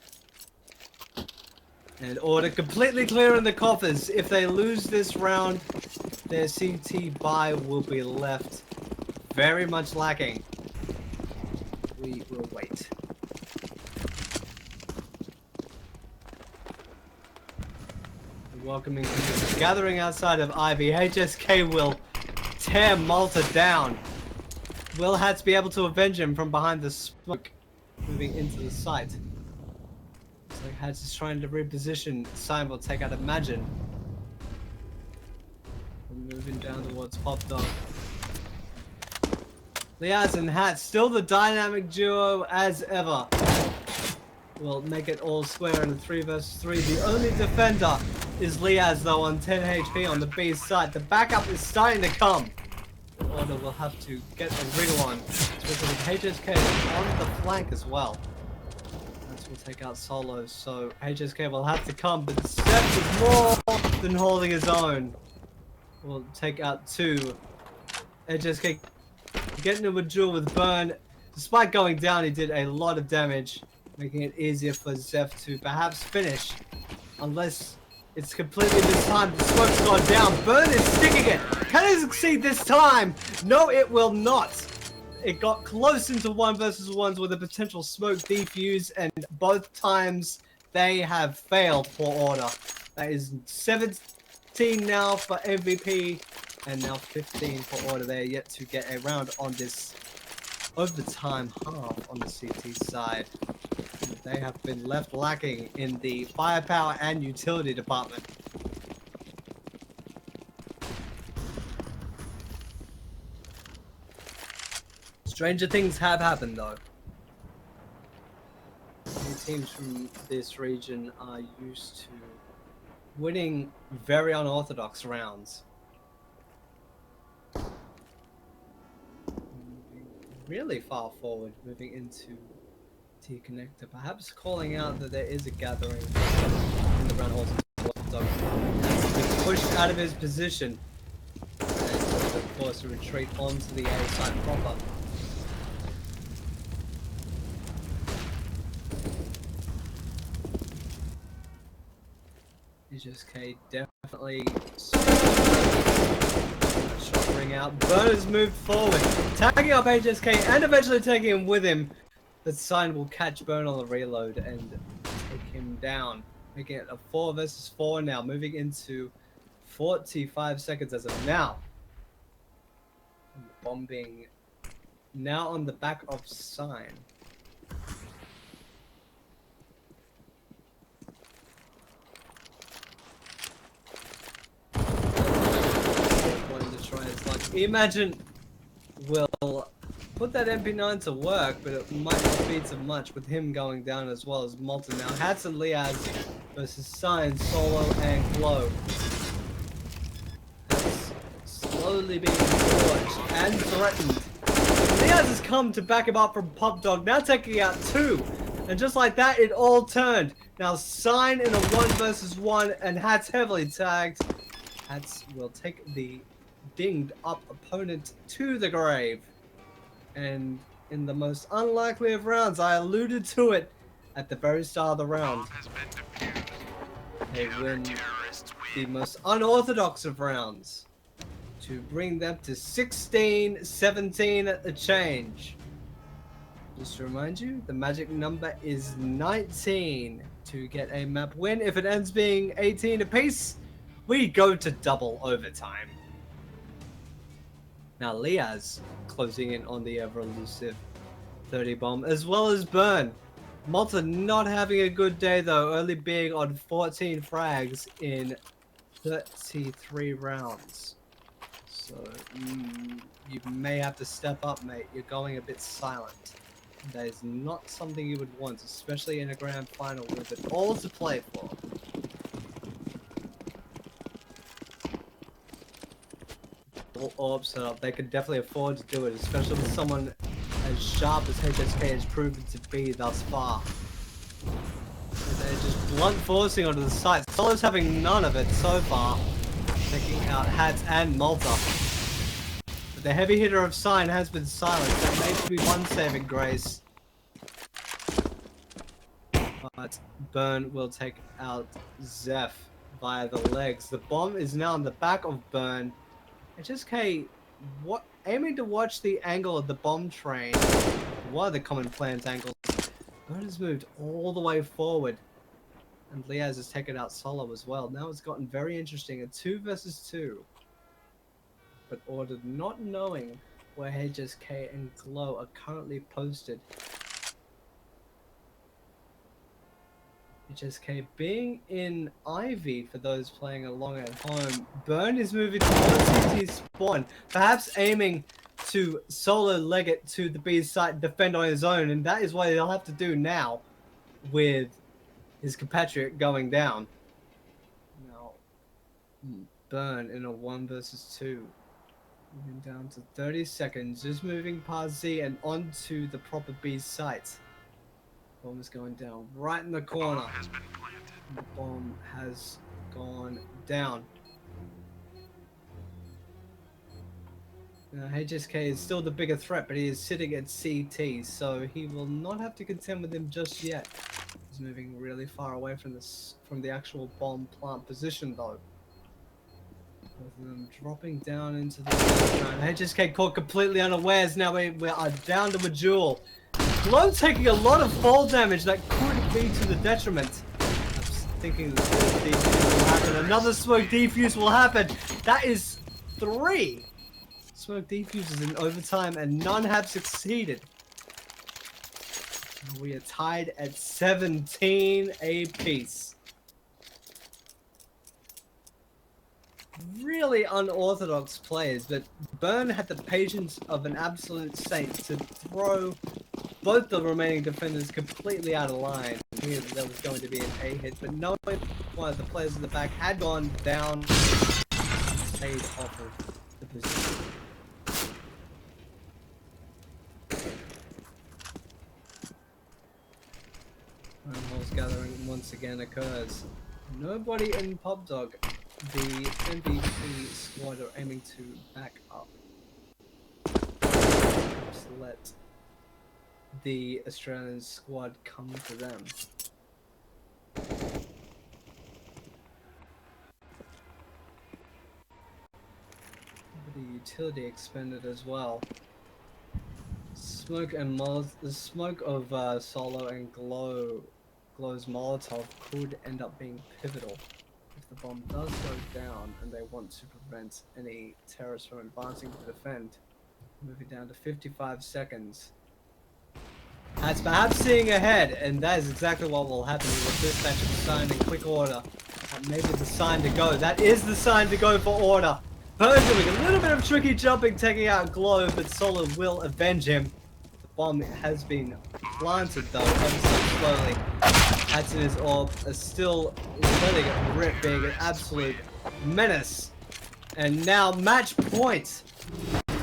And order completely clear in the coffers. If they lose this round, their CT buy will be left very much lacking. We will wait. Welcoming the gathering outside of Ivy. HSK will tear Malta down. Will Hats be able to avenge him from behind the smoke, moving into the site? Looks like Hats is trying to reposition. Sign will take out Imagine. We're moving down towards Pop Dog. Liaz and Hats, still the dynamic duo as ever. Will make it all square in a 3 versus 3. The only defender is Liaz though on 10 HP on the B side. The backup is starting to come. Order will have to get a wriggle on. Especially HSK on the flank as well. That will take out Solo, so HSK will have to come, but Steph is more than holding his own. Will take out 2. HSK getting into a duel with Burn. Despite going down, he did a lot of damage, making it easier for Zeph to perhaps finish. Unless It's completely this time. The smoke's gone down. Burn is sticking it. Can it succeed this time? No, it will not. It got close into 1 versus 1s with a potential smoke defuse, and both times they have failed for order. That is 17 now for MVP, and now 15 for order. They're yet to get a round on this overtime half on the CT side. They have been left lacking in the firepower and utility department. Stranger things have happened though. Many teams from this region are used to winning very unorthodox rounds. Moving really far forward, moving into T-connector, perhaps calling out that there is a gathering in the round halls. Has been pushed out of his position and been forced to retreat onto the A side proper. HSK definitely shot ring out. Burners moved forward, tagging up HSK and eventually taking him with him. The sign will catch Burn on the reload and take him down, making it a 4 versus 4 now, moving into 45 seconds as of now. And the bombing now on the back of sign. To try his luck. Imagine will put that MP9 to work, but it might not be too much with him going down as well as Malta now. Hats and Liaz versus Sign, Solo, and Glow. That's slowly being forged and threatened. Liaz has come to back him up from Pop Dog, now taking out 2. And just like that, it all turned. Now Sign in a 1 versus 1, and Hats heavily tagged. Hats will take the dinged up opponent to the grave. And in the most unlikely of rounds, I alluded to it at the very start of the round, they win the most unorthodox of rounds to bring them to 16-17 at the change. Just to remind you, the magic number is 19 to get a map win. If it ends being 18 apiece, we go to double overtime. Now Liaz closing in on the ever elusive 30 bomb, as well as Burn. Malta not having a good day though, only being on 14 frags in 33 rounds. So you may have to step up, mate. You're going a bit silent. That is not something you would want, especially in a grand final with it all to play for. Orb setup, they could definitely afford to do it, especially with someone as sharp as HSK has proven to be thus far. They're just blunt forcing onto the site. Solo's having none of it so far, taking out Hats and Malta. But the heavy hitter of Sign has been silenced. That may be one saving grace. But Burn will take out Zeph via the legs. The bomb is now on the back of Burn. HSK aiming to watch the angle of the bomb train. One of the common plans angles. Burn has moved all the way forward. And Liaz has taken out Solo as well. Now it's gotten very interesting. A 2 versus 2. But ordered not knowing where HSK and Glow are currently posted. HSK being in Ivy for those playing along at home. Burn is moving towards CT spawn, perhaps aiming to solo leg it to the B site and defend on his own, and that is what he'll have to do now with his compatriot going down. Now, Burn in a 1 versus 2. Moving down to 30 seconds, just moving past Z and onto the proper B site. Bomb is going down right in the corner. The bomb has gone down. Now, HSK is still the bigger threat, but he is sitting at CT, so he will not have to contend with him just yet. He's moving really far away from the actual bomb plant position though. Both of them dropping down into the ground. HSK caught completely unawares. Now we are down to a duel. Glow taking a lot of fall damage that could be to the detriment. I'm thinking the smoke defuse will happen. Another smoke defuse will happen. That is 3 smoke defuses in overtime and none have succeeded. Now we are tied at 17 apiece. Really unorthodox players, but Burn had the patience of an absolute saint to throw both the remaining defenders completely out of line. I knew that there was going to be an A hit, but knowing one of the players in the back had gone down, stayed off of the position. Wormholes gathering once again occurs. Nobody in Pub Dog. The MVP squad are aiming to back up. Just let the Australian squad come to them. The utility expended as well. Smoke and the smoke of Solo and Glow's Molotov could end up being pivotal if the bomb does go down and they want to prevent any terrorists from advancing to defend. Moving down to 55 seconds. That's perhaps seeing ahead, and that is exactly what will happen with dispatch of sign in quick order. That may be the sign to go. That is the sign to go for order. Burn doing a little bit of tricky jumping, taking out Glow, but Solo will avenge him. The bomb has been planted though, ever so slowly. Hudson is orb is still letting it rip, being an absolute menace. And now match point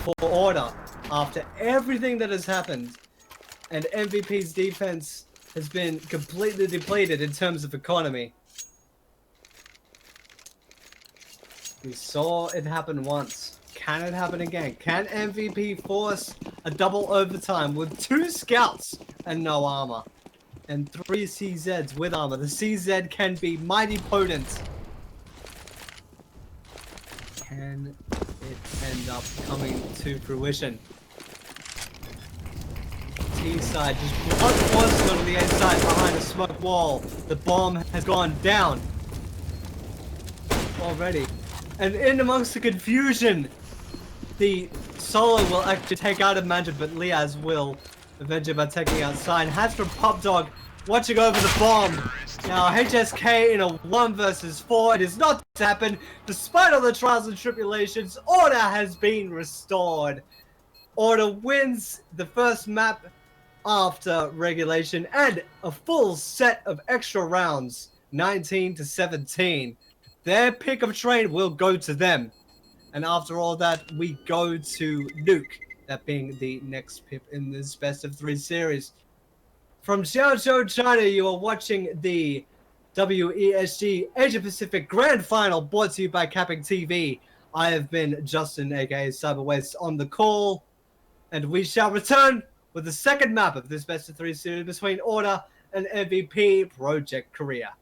for order after everything that has happened. And MVP's defense has been completely depleted in terms of economy. We saw it happen once. Can it happen again? Can MVP force a double overtime with 2 scouts and no armor? And 3 CZs with armor. The CZ can be mighty potent. Can it end up coming to fruition? T side just blunt forcing onto the A side behind a smoke wall. The bomb has gone down already. And in amongst the confusion, the Solo will actually take out a Magic, but Liaz will avenge it by taking out Sign. Hats from Pop Dog watching over the bomb. Now HSK in a 1 versus 4. It is not to happen. Despite all the trials and tribulations, order has been restored. Order wins the first map after regulation and a full set of extra rounds, 19 to 17. Their pick of train will go to them. And after all that, we go to Nuke, that being the next pip in this best of 3 series. From Xiaozhou, China, you are watching the WESG Asia Pacific Grand Final, brought to you by CappingTV. I have been Justin, aka Cyberwaste, on the call, and we shall return with the second map of this best of 3 series between Order and MVP Project Korea.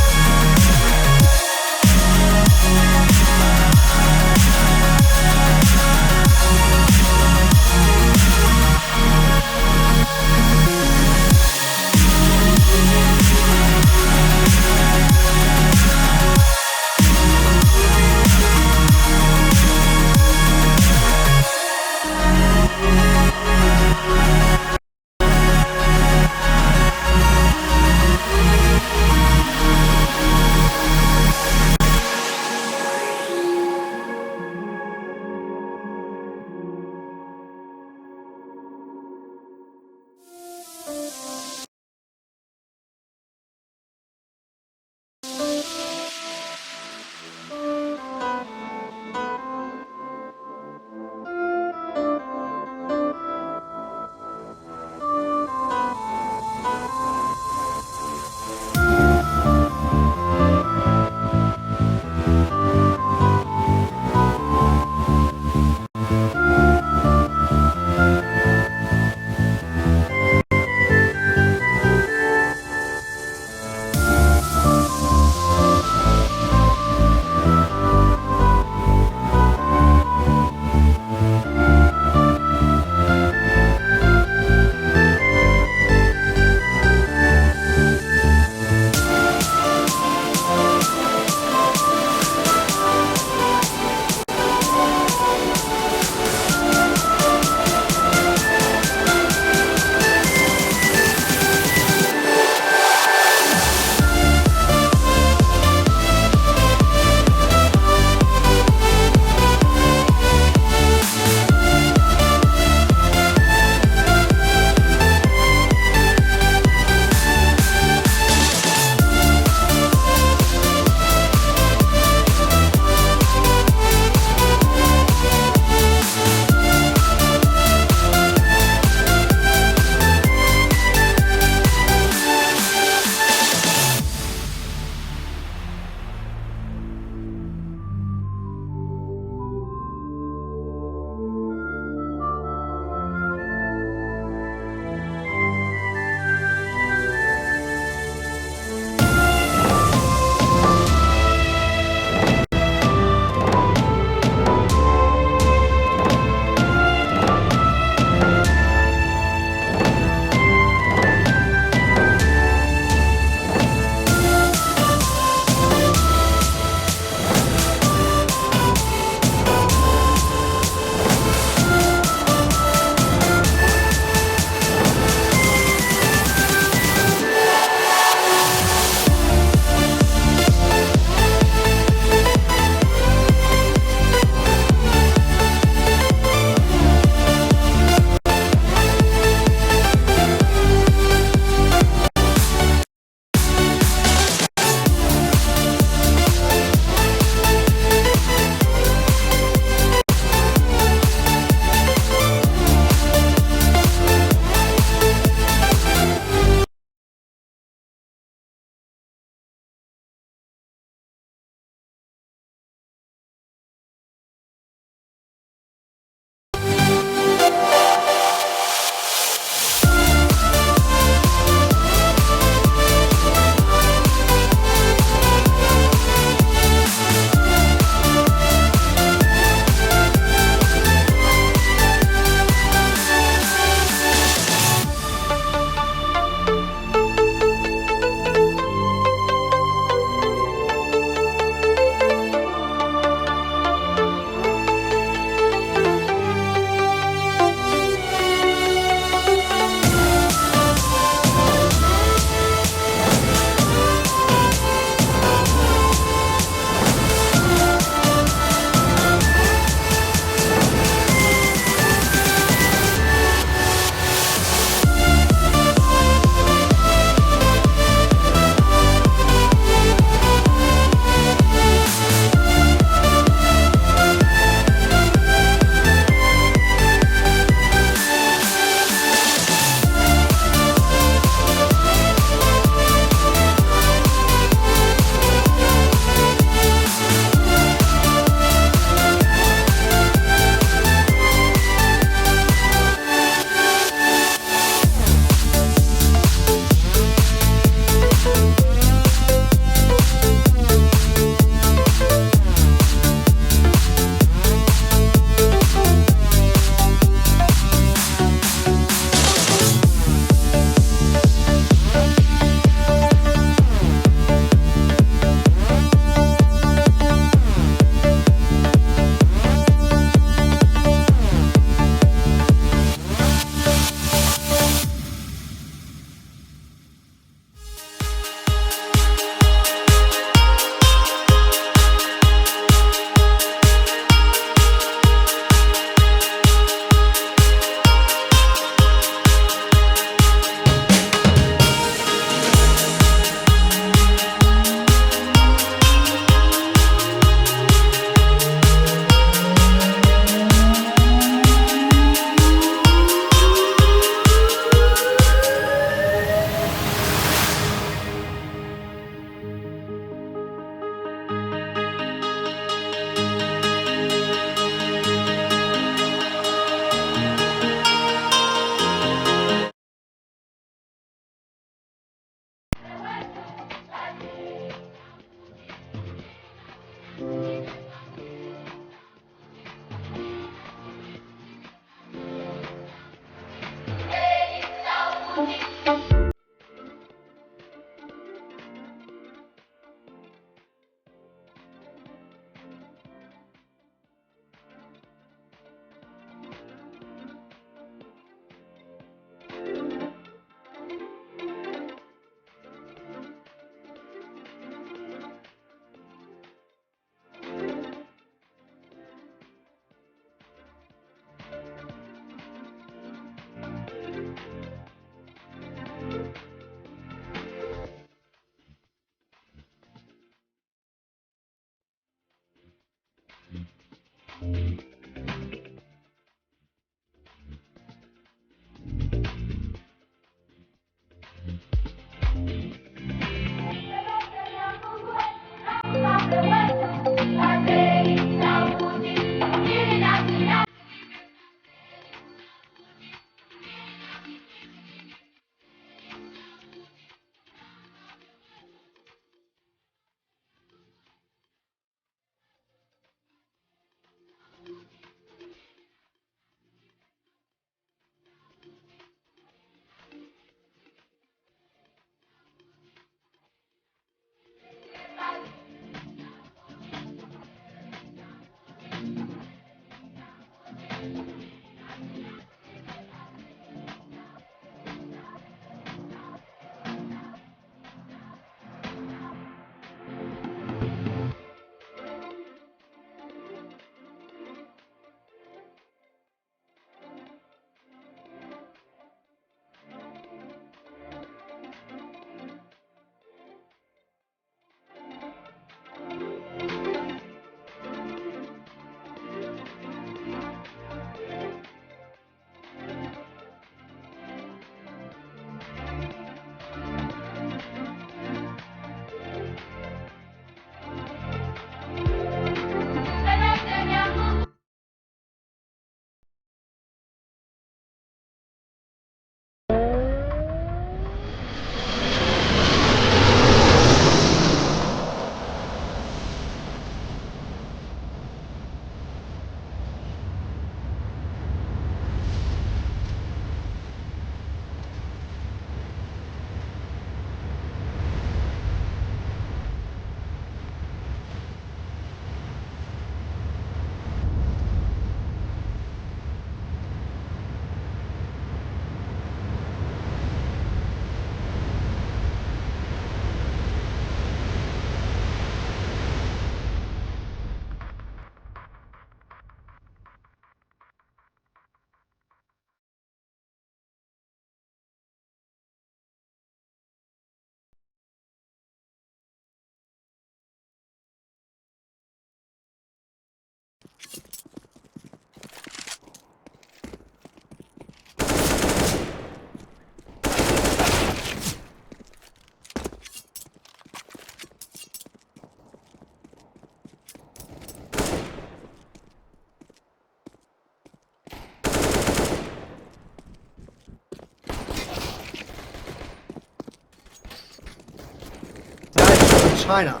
China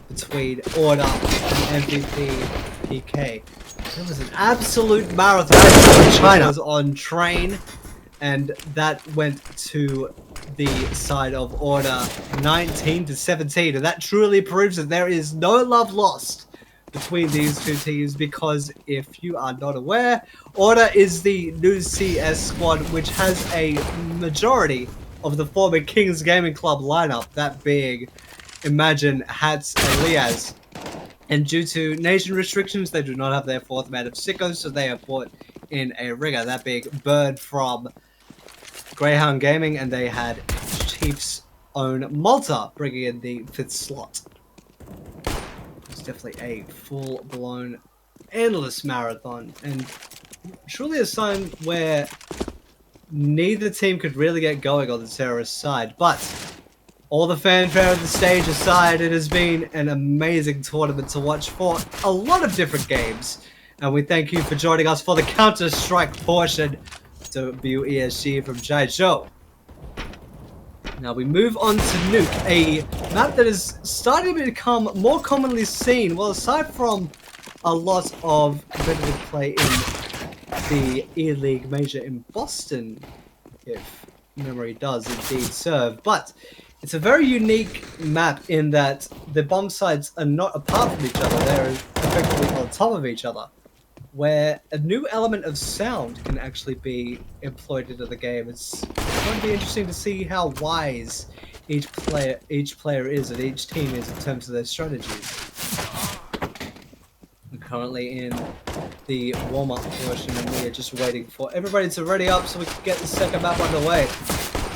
between Order and MVP PK. It was an absolute marathon. China was on train, and that went to the side of Order 19-17, and that truly proves that there is no love lost between these two teams, because if you are not aware, Order is the new CS squad, which has a majority of the former Kings Gaming Club lineup, that being Imagine, Hats, and Liaz. And due to nation restrictions, they do not have their fourth man of sickos, so they have brought in a rigger, that being Bird from Greyhound Gaming, and they had Chief's own Malta bringing in the 5th slot. It's definitely a full-blown, endless marathon, and truly a sign where neither team could really get going on the terrorist side. But all the fanfare of the stage aside, it has been an amazing tournament to watch for a lot of different games, and we thank you for joining us for the Counter-Strike portion to WESG from Jiaizhou. Now we move on to Nuke, a map that is starting to become more commonly seen, well, aside from a lot of competitive play in the E-League Major in Boston, if memory does indeed serve, but it's a very unique map in that the bomb sites are not apart from each other, they're effectively on top of each other, where a new element of sound can actually be employed into the game. It's going to be interesting to see how wise each player is and each team is in terms of their strategies. We're currently in the warm-up portion, and we are just waiting for everybody to ready up so we can get the second map underway.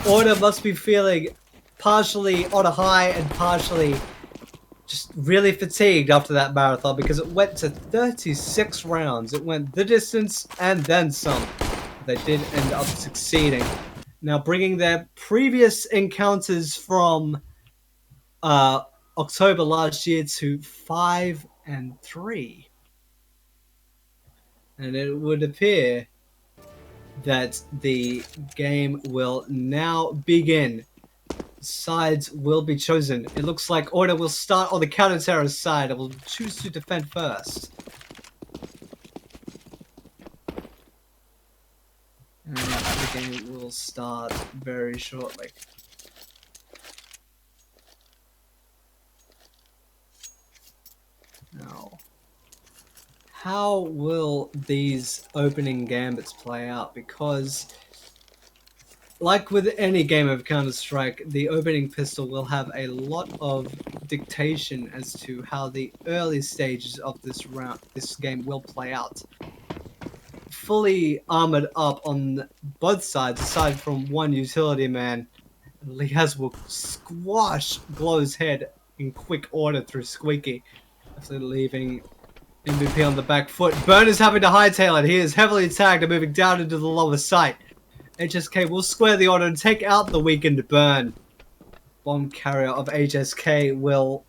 Order must be feeling partially on a high and partially just really fatigued after that marathon, because it went to 36 rounds. It went the distance and then some. They did end up succeeding. Now bringing their previous encounters from October last year to 5-3. And it would appear that the game will now begin. Sides will be chosen. It looks like Order will start on the counter-terrorist side and will choose to defend first. And the game will start very shortly. Now, how will these opening gambits play out? Because like with any game of Counter-Strike, the opening pistol will have a lot of dictation as to how the early stages of this game will play out. Fully armored up on both sides, aside from one utility man, Liaz will squash Glow's head in quick order through Squeaky, after leaving MVP on the back foot. Burn is having to hightail it. He is heavily tagged and moving down into the lower site. HSK will square the Order and take out the weakened Burn. Bomb carrier of HSK will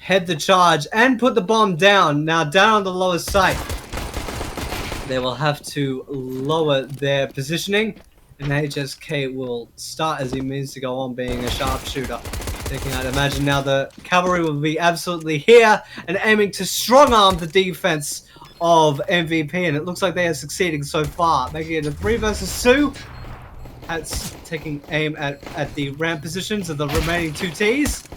head the charge and put the bomb down. Now down on the lower site, they will have to lower their positioning, and HSK will start, as he means to go on, being a sharpshooter. Taking out, imagine now the cavalry will be absolutely here and aiming to strong arm the defense of MVP, and it looks like they are succeeding so far, making it a 3 versus 2. That's taking aim at the ramp positions of the remaining 2 Ts.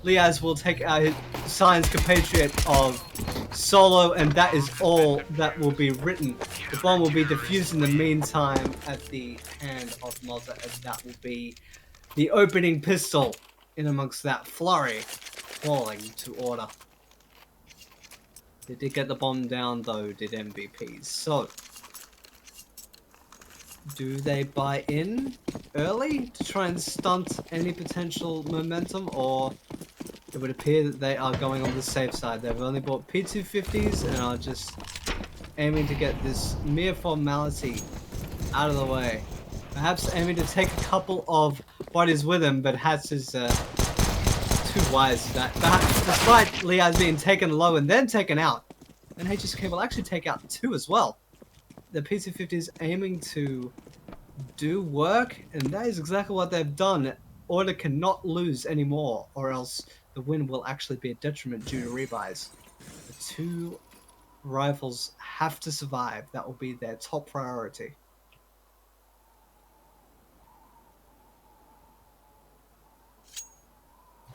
Liaz will take out his Science compatriot of Solo, and that is all that will be written. The bomb will be defused in the meantime at the hand of Malta, and that will be the opening pistol in amongst that flurry, falling to Order. They did get the bomb down though, did MVPs. So, do they buy in early to try and stunt any potential momentum, or it would appear that they are going on the safe side? They've only bought P250s and are just aiming to get this mere formality out of the way. Perhaps aiming to take a couple of bodies with him, but Hats is too wise for that. Perhaps despite Liaz being taken low and then taken out, and HSK will actually take out 2 as well. The P250 is aiming to do work, and that is exactly what they've done. Order cannot lose anymore, or else the win will actually be a detriment due to rebuys. The 2 rifles have to survive. That will be their top priority.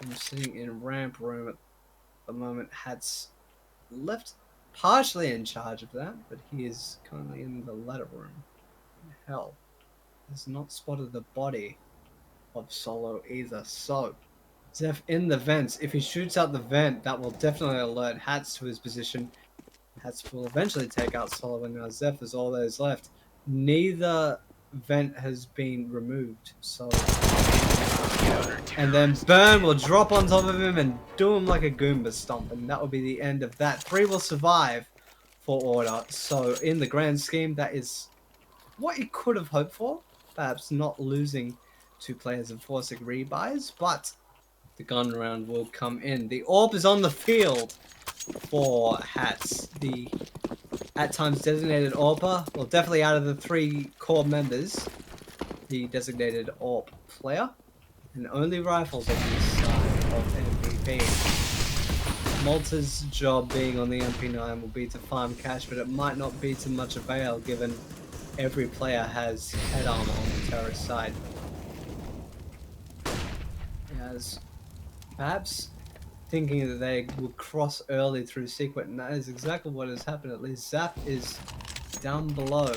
I'm sitting in ramp room at the moment. Hat's left partially in charge of that, but he is currently in the ladder room. Hell, has not spotted the body of Solo either. So, Zeph in the vents. If he shoots out the vent, that will definitely alert Hats to his position. Hats will eventually take out Solo, and now Zeph is all that is left. Neither vent has been removed, so... And then Burn will drop on top of him and do him like a Goomba stomp, and that will be the end of that. 3 will survive for Order, so in the grand scheme, that is what you could have hoped for. Perhaps not losing 2 players and forcing rebuys, but the gun round will come in. The AWP is on the field for Hats. The at times designated AWPer, well, definitely out of the 3 core members, the designated AWP player, and only rifles on this side of MVP. Malta's job being on the MP9 will be to farm cash, but it might not be to much avail given every player has head armor on the terrorist side. As perhaps thinking that they will cross early through Secret, and that is exactly what has happened. At least Zap is down below.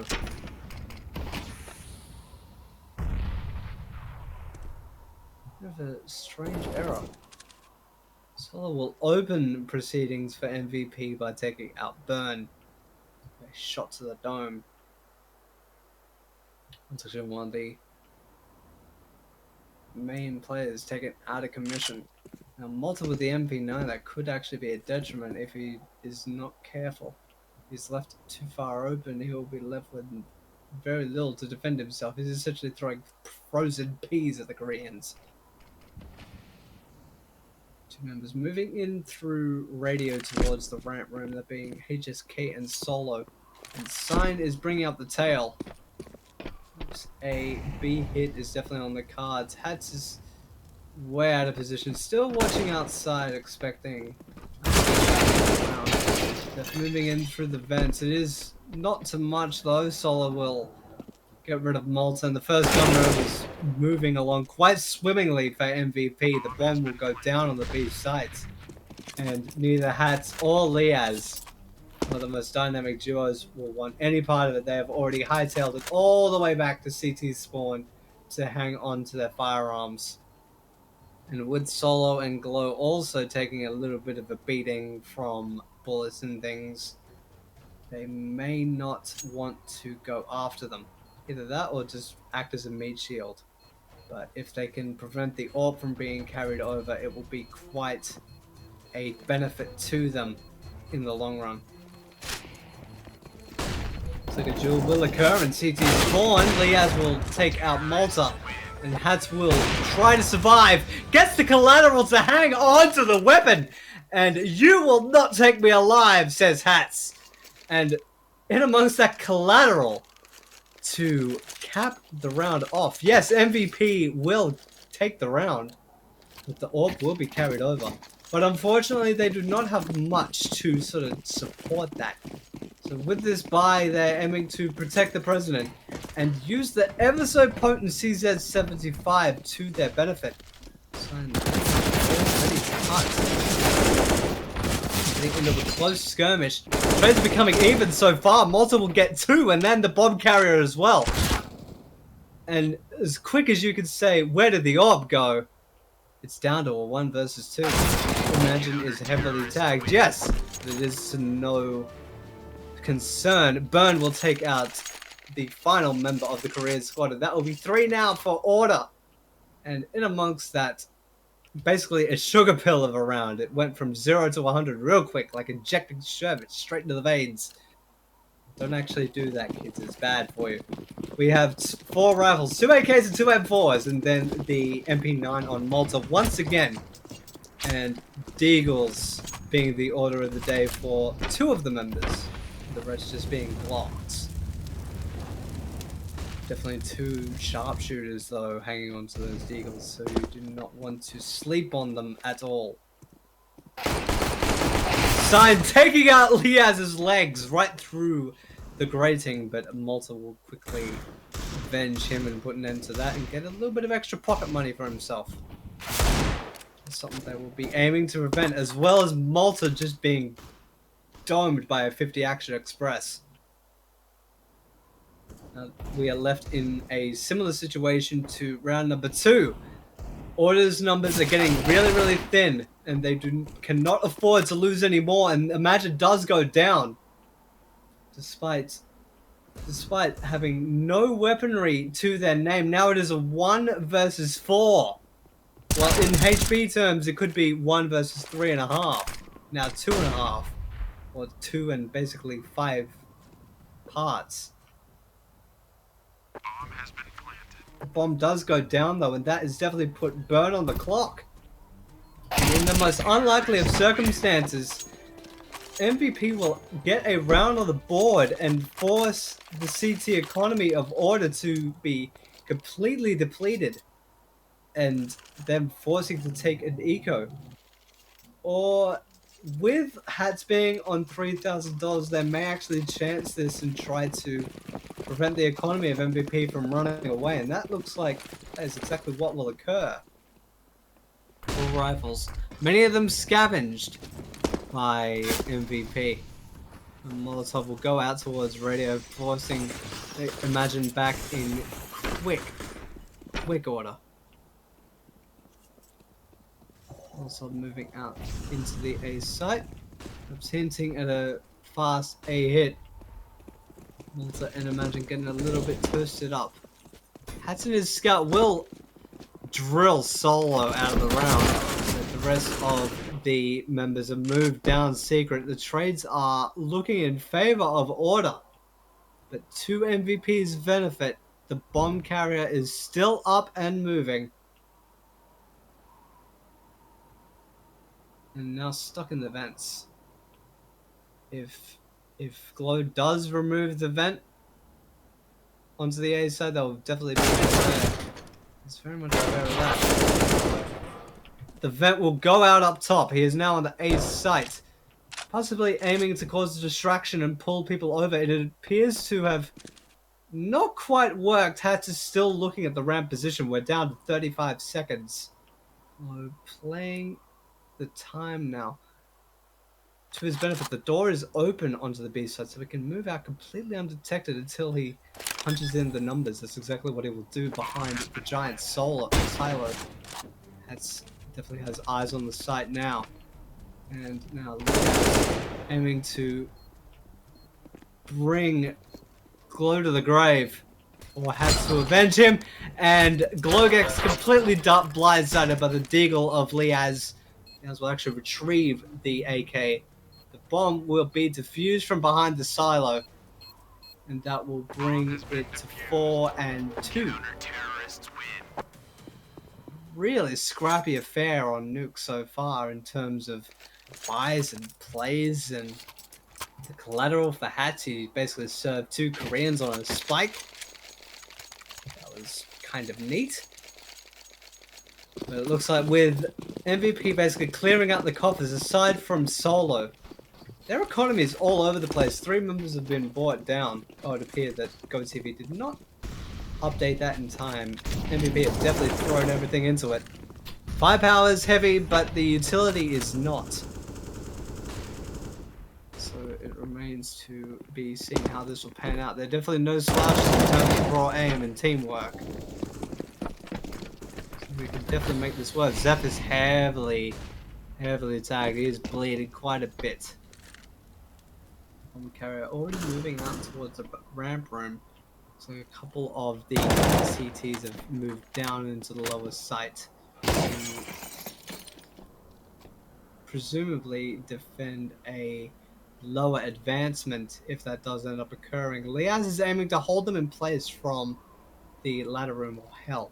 Bit of a strange error. Solo will open proceedings for MVP by taking out Burn. A shot to the dome. That's actually one of the main players taken out of commission. Now, Malta with the MP9, that could actually be a detriment if he is not careful. If he's left too far open, he will be left with very little to defend himself. He's essentially throwing frozen peas at the Koreans. 2 members moving in through radio towards the ramp room, that being HSK and Solo. And Sign is bringing up the tail. A B hit is definitely on the cards. Hats is way out of position, still watching outside, expecting. They're moving in through the vents. It is not too much though. Solo will get rid of Malta, and the first gun round is moving along quite swimmingly for MVP. The bomb will go down on the B sites, and neither Hats or Liaz, one of the most dynamic duos, will want any part of it. They have already hightailed it all the way back to CT spawn to hang on to their firearms. And with Solo and Glow also taking a little bit of a beating from bullets and things, they may not want to go after them. Either that or just act as a meat shield. But if they can prevent the AWP from being carried over, it will be quite a benefit to them in the long run. Looks like a duel will occur in CT spawn. Liaz will take out Malta, and Hats will try to survive. Gets the collateral to hang on to the weapon, and you will not take me alive, says Hats. And in amongst that collateral, to cap the round off. Yes, MVP will take the round, but the AWP will be carried over. But unfortunately, they do not have much to sort of support that. So with this buy, they're aiming to protect the president and use the ever so potent CZ75 to their benefit. Into a close skirmish. Trades are becoming even so far. Malta will get 2 and then the bomb carrier as well. And as quick as you could say, where did the AWP go? It's down to a 1 versus 2. Imagine is heavily tagged. Yes, but it is to no concern. Burn will take out the final member of the Korean squad, and that will be 3 now for Order. And in amongst that, basically a sugar pill of a round. It went from 0 to 100 real quick, like injecting sherbet straight into the veins. Don't actually do that, kids. It's bad for you. We have 4 rifles, 2 AKs and 2 M4s, and then the MP9 on Malta once again. And Deagles being the order of the day for 2 of the members. The rest just being blocked. Definitely 2 sharpshooters though hanging onto those deagles, so you do not want to sleep on them at all. Sign taking out Liaz's legs right through the grating, but Malta will quickly avenge him and put an end to that and get a little bit of extra pocket money for himself. That's something they will be aiming to prevent, as well as Malta just being domed by a 50 Action Express. We are left in a similar situation to round number 2. Orders numbers are getting really thin, and they cannot afford to lose any more, and Imagine does go down. Despite having no weaponry to their name. Now it is a 1 versus 4. Well, in HP terms, it could be 1 versus 3.5. Now 2.5. Or 2 and basically 5 parts. Bomb has been planted. The bomb does go down though, and that is definitely put burn on the clock. And in the most unlikely of circumstances, MVP will get a round on the board and force the CT economy of order to be completely depleted, and them forcing to take an eco. Or with hats being on $3,000, they may actually chance this and try to prevent the economy of MVP from running away, and that looks like that is exactly what will occur. All rifles, many of them scavenged by MVP. And Molotov will go out towards radio, forcing Imagine back in quick order. Also moving out into the A site. Perhaps hinting at a fast A hit. Malta and Imagine getting a little bit twisted up. Hats and his scout will drill solo out of the round. But the rest of the members have moved down secret. The trades are looking in favor of order. But to MVP's benefit, the bomb carrier is still up and moving. And now stuck in the vents. If Glow does remove the vent onto the A side, they'll definitely be aware. He's very much aware of that. The vent will go out up top. He is now on the A site, possibly aiming to cause a distraction and pull people over. It appears to have not quite worked. Hats is still looking at the ramp position. We're down to 35 seconds. We're playing the time now. To his benefit, the door is open onto the B side, so we can move out completely undetected until he punches in the numbers. That's exactly what he will do behind the giant silo. That's definitely has eyes on the site now. And now aiming to bring Glow to the grave, or has to avenge him, and Glow gets completely blindsided by the deagle of Liaz. Liaz will actually retrieve the AK. The bomb will be defused from behind the silo, and that will bring it to 4 and 2. Counter-terrorists win. Really scrappy affair on Nuke so far in terms of buys and plays, and the collateral for Hats. He basically served 2 Koreans on a spike. That was kind of neat. But it looks like with MVP basically clearing out the coffers, aside from Solo, their economy is all over the place. 3 members have been brought down. Oh, it appeared that GoTV did not update that in time. MVP has definitely thrown everything into it. Firepower is heavy, but the utility is not. So it remains to be seen how this will pan out. There are definitely no slouches in terms of raw aim and teamwork. So we can definitely make this work. Zeph is heavily tagged. He is bleeding quite a bit. Bomb carrier already moving out towards the ramp room. So a couple of the CTs have moved down into the lower site to presumably defend a lower advancement if that does end up occurring. Liaz is aiming to hold them in place from the ladder room or hell.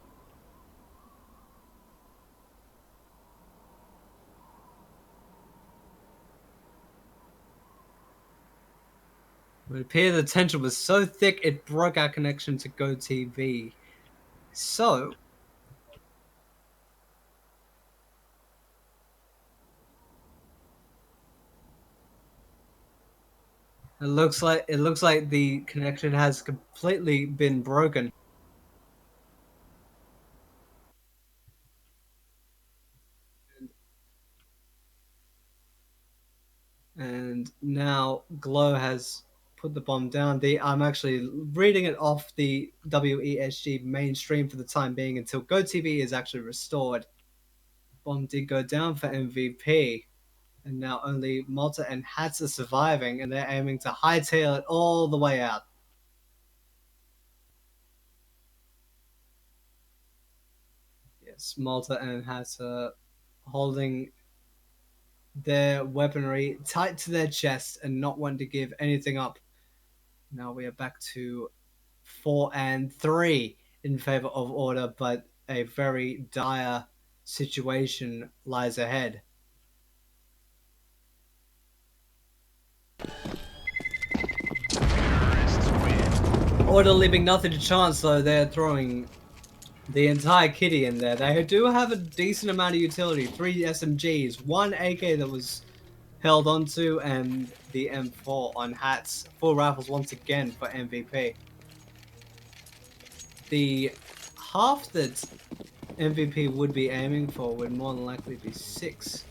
It appeared the tension was so thick it broke our connection to GoTV. So it looks like the connection has completely been broken. And now Glow has put the bomb down. I'm actually reading it off the WESG mainstream for the time being until GoTV is actually restored. Bomb did go down for MVP, and now only Malta and Hats are surviving, and they're aiming to hightail it all the way out. Yes, Malta and Hats are holding their weaponry tight to their chest and not wanting to give anything up. Now we are back to 4 and 3 in favor of order, but a very dire situation lies ahead. Order leaving nothing to chance, though. They're throwing the entire kitty in there. They do have a decent amount of utility. 3 SMGs, 1 AK that was held onto, and the M4 on Hats. 4 rifles once again for MVP. The half that MVP would be aiming for would more than likely be 6.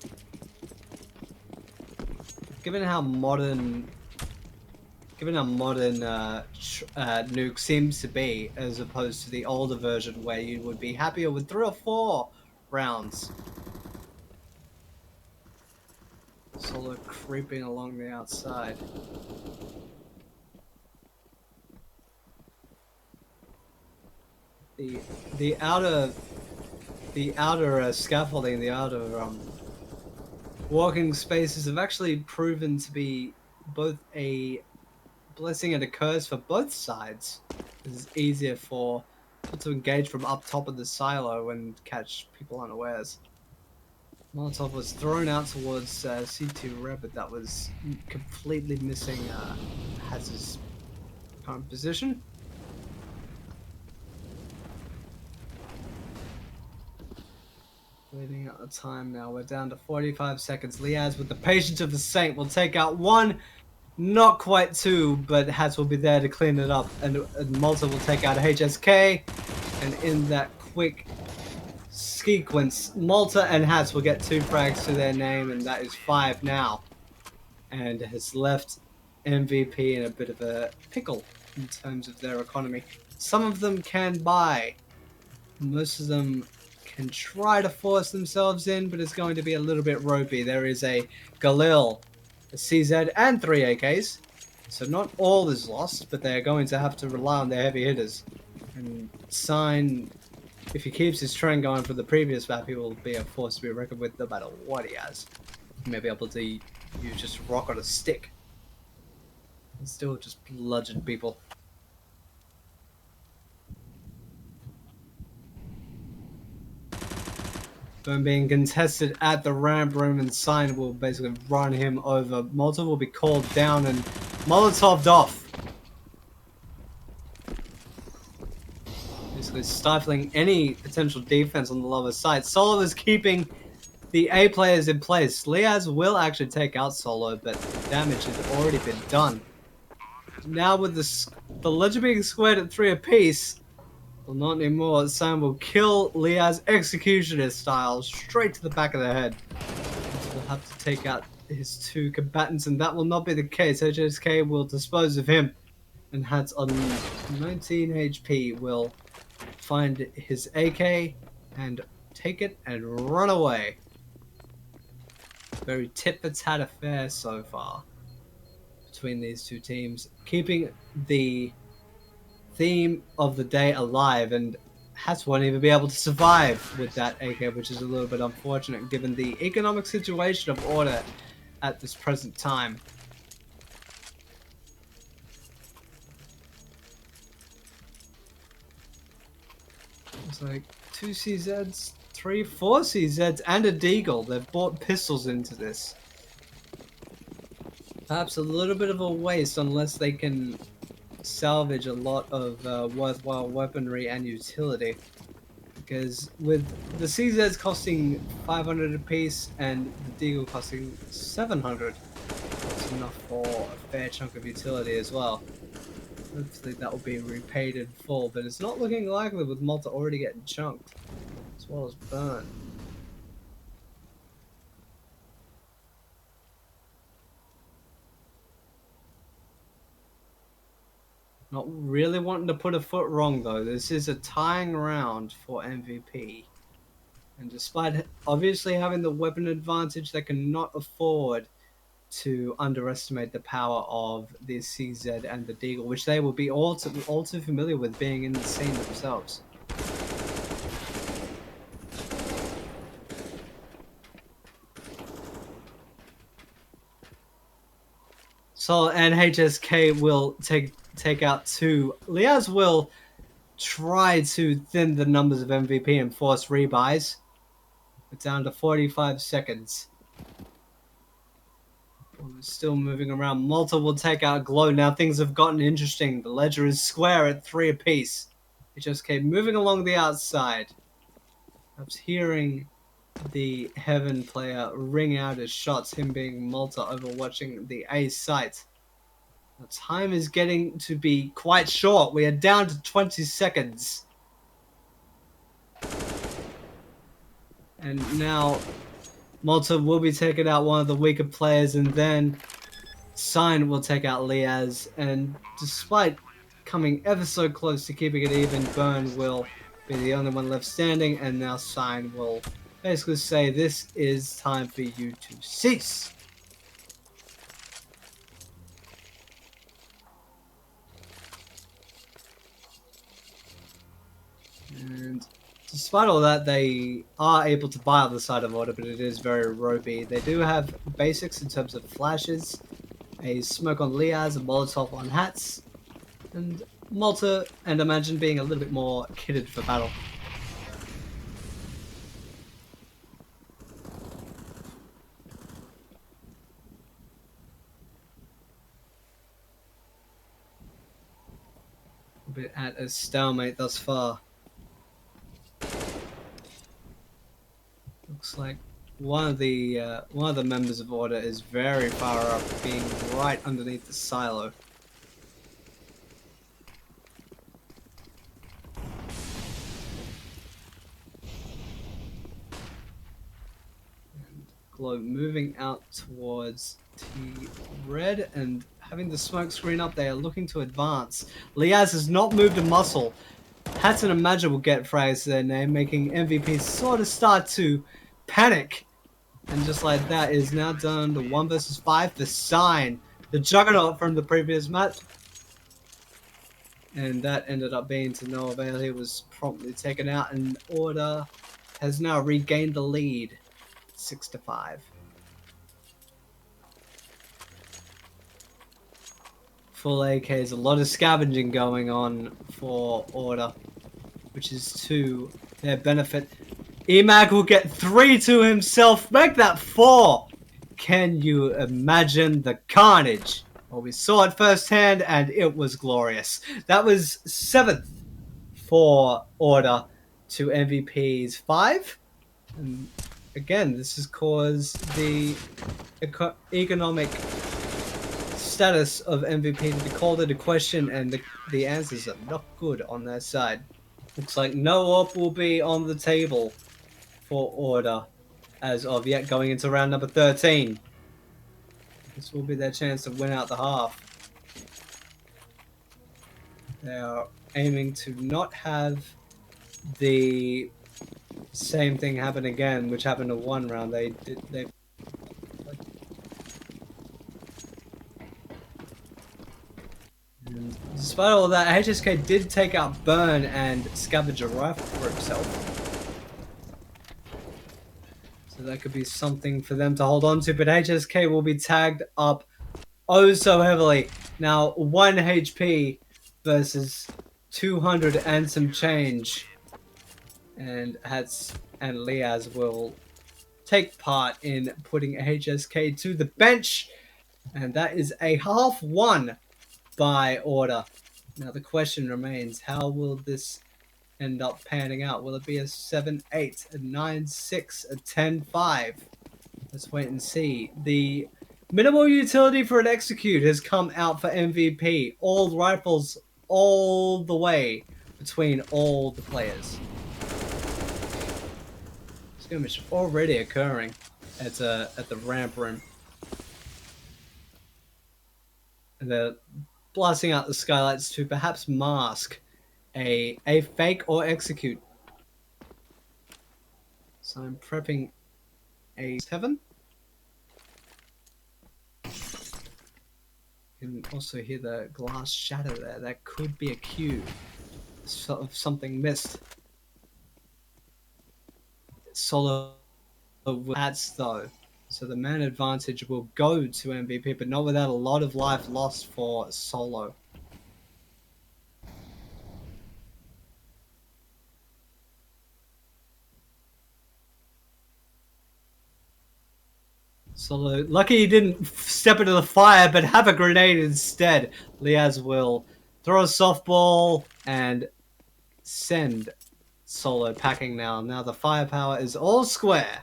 Given how modern Nuke seems to be, as opposed to the older version where you would be happier with 3 or 4 rounds. Solo creeping along the outside. The outer scaffolding, the outer walking spaces have actually proven to be both a blessing and a curse for both sides. It's easier for people to engage from up top of the silo and catch people unawares. Molotov was thrown out towards C2 Red, but that was completely missing Haz's current position. Bleeding out the time now. We're down to 45 seconds. Liaz, with the patience of the saint, will take out 1, not quite 2, but Haz will be there to clean it up. And Malta will take out a HSK. And in that quick sequence, Malta and Haz will get 2 frags to their name, and that is 5 now. And has left MVP in a bit of a pickle in terms of their economy. Some of them can buy. Most of them can try to force themselves in, but it's going to be a little bit ropey. There is a Galil, a CZ, and 3 AKs. So not all is lost, but they're going to have to rely on their heavy hitters. And Sign, if he keeps his trend going from the previous map, he will be a force to be reckoned with no matter what he has. He may be able to use just rock on a stick. And still just bludgeon people. When being contested at the ramp room, and Sign will basically run him over. Molotov will be called down and Molotoved off. Basically stifling any potential defense on the lower side. Solo is keeping the A players in place. Liaz will actually take out Solo, but the damage has already been done. Now with the ledger being squared at 3 apiece, well, not anymore. Sam will kill Liaz executionist style straight to the back of the head. He'll have to take out his 2 combatants, and that will not be the case. HSK will dispose of him, and Hats on 19 HP will find his AK and take it and run away. Very tit-for-tat affair so far between these 2 teams, keeping the theme of the day alive, and Hats won't even be able to survive with that AK, which is a little bit unfortunate given the economic situation of order at this present time. It's like 2 CZs, 3, 4 CZs, and a Deagle. They've brought pistols into this. Perhaps a little bit of a waste unless they can salvage a lot of worthwhile weaponry and utility. Because with the CZs costing 500 apiece and the Deagle costing 700, that's enough for a fair chunk of utility as well. Hopefully that will be repaid in full, but it's not looking likely with Malta already getting chunked, as well as burn. Not really wanting to put a foot wrong though. This is a tying round for MVP. And despite obviously having the weapon advantage, they cannot afford to underestimate the power of the CZ and the Deagle, which they will be all too familiar with being in the scene themselves. So, and HSK will take out two. Liaz will try to thin the numbers of MVP and force rebuys. It's down to 45 seconds. We're still moving around. Malta will take out Glow. Now things have gotten interesting. The ledger is square at 3 apiece. It just kept moving along the outside. Perhaps hearing the Heaven player ring out his shots, him being Malta overwatching the A site. The time is getting to be quite short. We are down to 20 seconds. And now Malta will be taking out one of the weaker players, and then Sign will take out Liaz. And despite coming ever so close to keeping it even, Burn will be the only one left standing, and now Sign will basically say, "This is time for you to cease." And despite all that, they are able to buy out the side of order, but it is very ropey. They do have basics in terms of flashes, a smoke on Liaz, a Molotov on Hats, and Malta and Imagine being a little bit more kitted for battle. A bit at a stalemate thus far. Looks like one of the members of Order is very far up, being right underneath the silo. And Glow moving out towards T Red and having the smoke screen up. They are looking to advance. Liaz has not moved a muscle. Hats and Imagine will get frags to their name, making MVP sort of start to panic. And just like that, is now down to 1 versus 5 for Sign, the juggernaut from the previous match. And that ended up being to no avail. He was promptly taken out, and Order has now regained the lead, 6-5. Full AKs, a lot of scavenging going on for Order, which is to their benefit. Emag will get 3 to himself, make that 4. Can you imagine the carnage? Well, we saw it firsthand, and it was glorious. That was 7th for Order to MVP's 5. And again, this has caused the economic status of MVP to be called into question, and the answers are not good on their side. Looks like no AWP will be on the table for Order as of yet, going into round number 13. This will be their chance to win out the half. They are aiming to not have the same thing happen again, which happened to one round. They and despite all that, HSK did take out Burn and Scavenger Rifle for himself. So that could be something for them to hold on to, but HSK will be tagged up oh so heavily. Now 1 HP versus 200 and some change. And Hats and Liaz will take part in putting HSK to the bench. And that is a 1/2 by Order. Now the question remains, how will this end up panning out? Will it be a 7-8, a 9-6, a 10-5? Let's wait and see. The minimal utility for an execute has come out for MVP. All rifles all the way between all the players. Skirmish already occurring at the ramp room. And they're blasting out the skylights to perhaps mask a fake or execute. So I'm prepping a 7. You can also hear the glass shatter there. That could be a cue of something missed. Solo hats though, so the man advantage will go to MVP, but not without a lot of life lost for Solo. Solo, lucky he didn't step into the fire, but have a grenade instead. Liaz will throw a softball and send Solo packing now. Now the firepower is all square.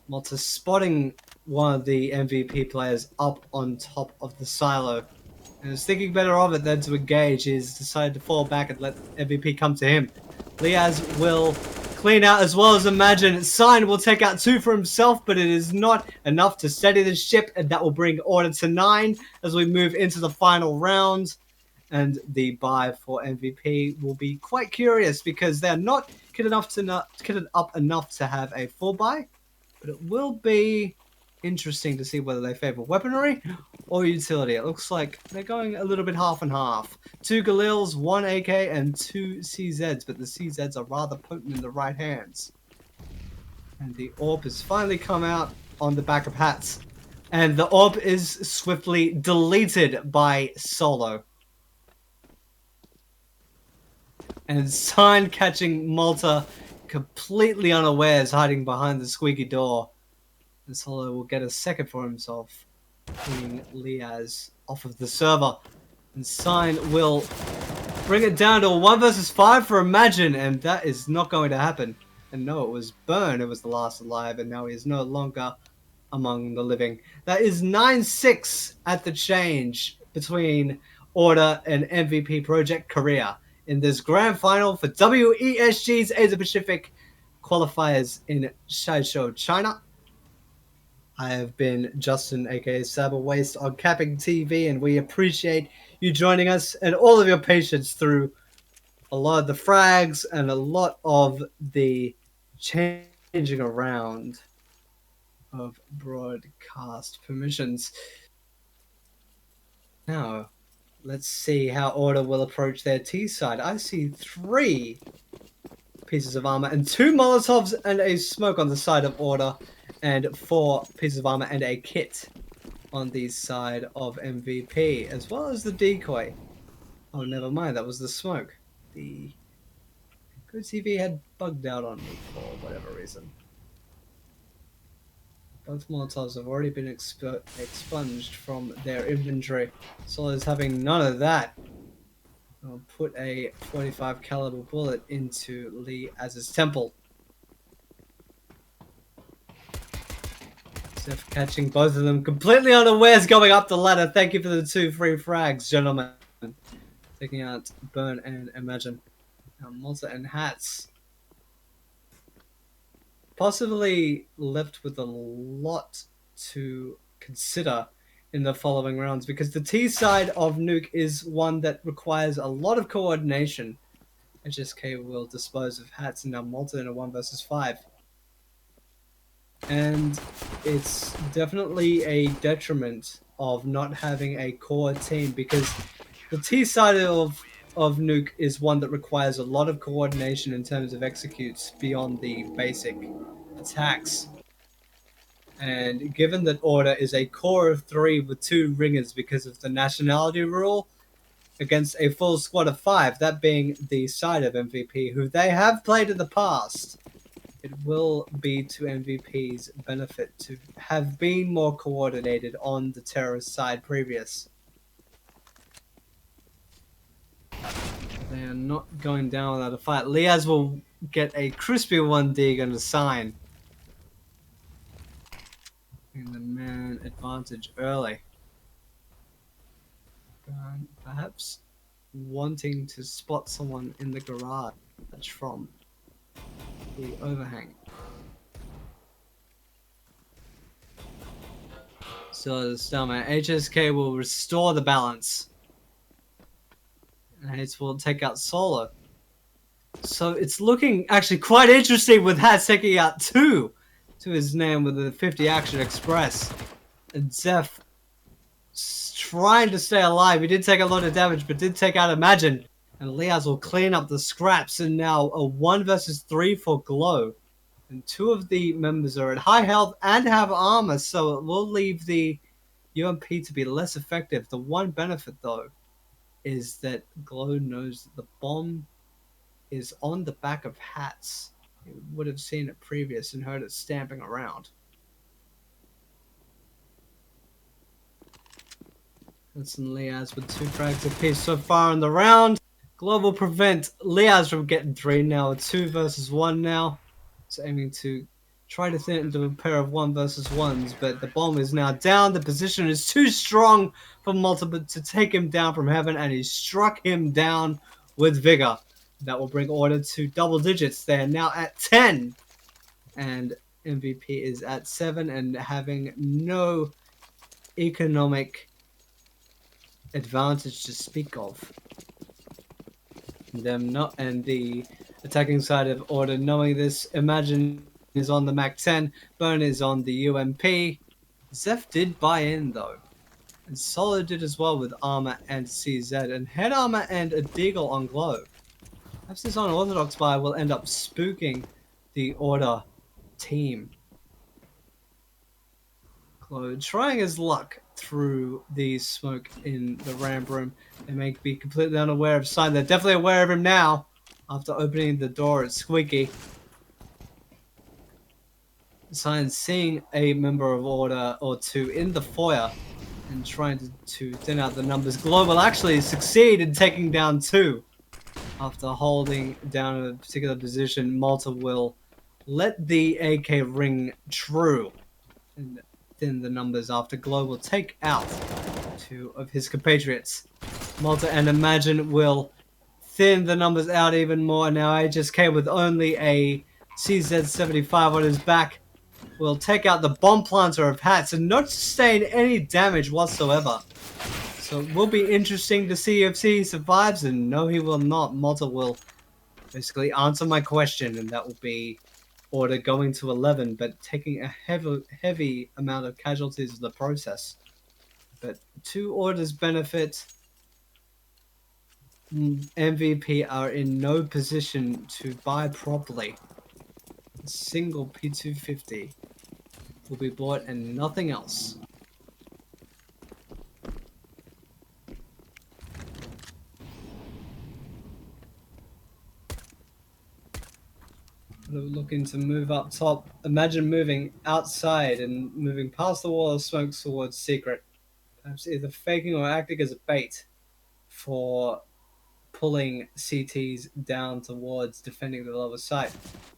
Malta spotting one of the MVP players up on top of the silo. And was thinking better of it than to engage. He's decided to fall back and let MVP come to him. Liaz will clean out as well as Imagine. Sign will take out 2 for himself, but it is not enough to steady the ship, and that will bring Order to 9 as we move into the final round. And the buy for MVP will be quite curious because they're not kitted up enough to have a full buy, but it will be interesting to see whether they favor weaponry or utility. It looks like they're going a little bit half and half. 2 Galils, 1 AK, and 2 CZs, but the CZs are rather potent in the right hands. And the AWP has finally come out on the back of hats. And the AWP is swiftly deleted by Solo. And Sign catching Malta completely unawares, hiding behind the squeaky door. And Solo will get a second for himself, bringing Liaz off of the server. And Sign will bring it down to a 1 versus 5 for Imagine, and that is not going to happen. And no, it was Burn who was the last alive, and now he is no longer among the living. That is 9-6 at the change between Order and MVP Project Korea in this grand final for WESG's Asia Pacific qualifiers in Shaizhou, China. I have been Justin, aka Cyberwaste, on CappingTV, and we appreciate you joining us and all of your patience through a lot of the frags and a lot of the changing around of broadcast permissions. Now, let's see how Order will approach their T side. I see 3 pieces of armor and 2 Molotovs and a smoke on the side of Order, and 4 pieces of armor and a kit on the side of MVP, as well as the decoy. Oh, never mind, that was the smoke. The Good TV had bugged out on me for whatever reason. Both Molotovs have already been expunged from their inventory. Solo's having none of that. I'll put a 45 caliber bullet into Lee as his temple. Steph catching both of them completely unawares going up the ladder. Thank you for the 2 free frags, gentlemen. Taking out Burn and Imagine. Now Malta and Hats possibly left with a lot to consider in the following rounds, because the T side of Nuke is one that requires a lot of coordination. HSK will dispose of Hats and now Malta in a 1 versus 5. And it's definitely a detriment of not having a core team, because the T side of Nuke is one that requires a lot of coordination in terms of executes beyond the basic attacks. And given that Order is a core of 3 with 2 ringers because of the nationality rule, against a full squad of 5, that being the side of MVP, who they have played in the past, it will be to MVP's benefit to have been more coordinated on the terrorist side previous. They are not going down without a fight. Liaz will get a crispy 1D going to sign. And the man advantage early. Perhaps wanting to spot someone in the garage from the overhang. So the stalemate. HSK will restore the balance. And Hates will take out Solo. So it's looking actually quite interesting with Hats taking out 2 to his name with the 50 Action Express. And Zeph trying to stay alive. He did take a lot of damage, but did take out Imagine. And Liaz will clean up the scraps. And now a 1 versus 3 for Glow. And 2 of the members are at high health and have armor, so it will leave the UMP to be less effective. The one benefit, though, is that Glow knows that the bomb is on the back of Hats. He would have seen it previous and heard it stamping around. That's in Liaz with 2 frags apiece so far in the round. Glow will prevent Liaz from getting 3 now. 2 versus 1 now. It's aiming to try to thin it into a pair of 1 versus 1s, but the bomb is now down. The position is too strong for Multiple to take him down from heaven, and he struck him down with vigor. That will bring order to double digits. They are now at 10, and MVP is at 7 and having no economic advantage to speak of. Them not and the attacking side of order knowing this. Imagine is on the Mac 10, Burn is on the UMP. Zeph did buy in though, and Solo did as well with armor and CZ, and head armor and a Deagle on Glow. Perhaps this unorthodox buy will end up spooking the order team. Glow trying his luck through the smoke in the ramp room. They may be completely unaware of Sign. They're definitely aware of him now after opening the door at Squeaky. Sign seeing a member of order or 2 in the foyer and trying to thin out the numbers. Glow will actually succeed in taking down 2. After holding down a particular position, Malta will let the AK ring true and thin the numbers after Glow will take out 2 of his compatriots. Malta and Imagine will thin the numbers out even more. Now HSK with only a CZ-75 on his back will take out the bomb planter of Hats and not sustain any damage whatsoever. So it will be interesting to see if he survives, and no he will not. Malta will basically answer my question, and that will be order going to 11, but taking a heavy amount of casualties in the process. But 2 orders benefit. MVP are in no position to buy properly. A single P250 will be bought and nothing else. Looking to move up top. Imagine moving outside and moving past the wall of smoke towards Secret. Perhaps either faking or acting as a bait for pulling CTs down towards defending the lower site.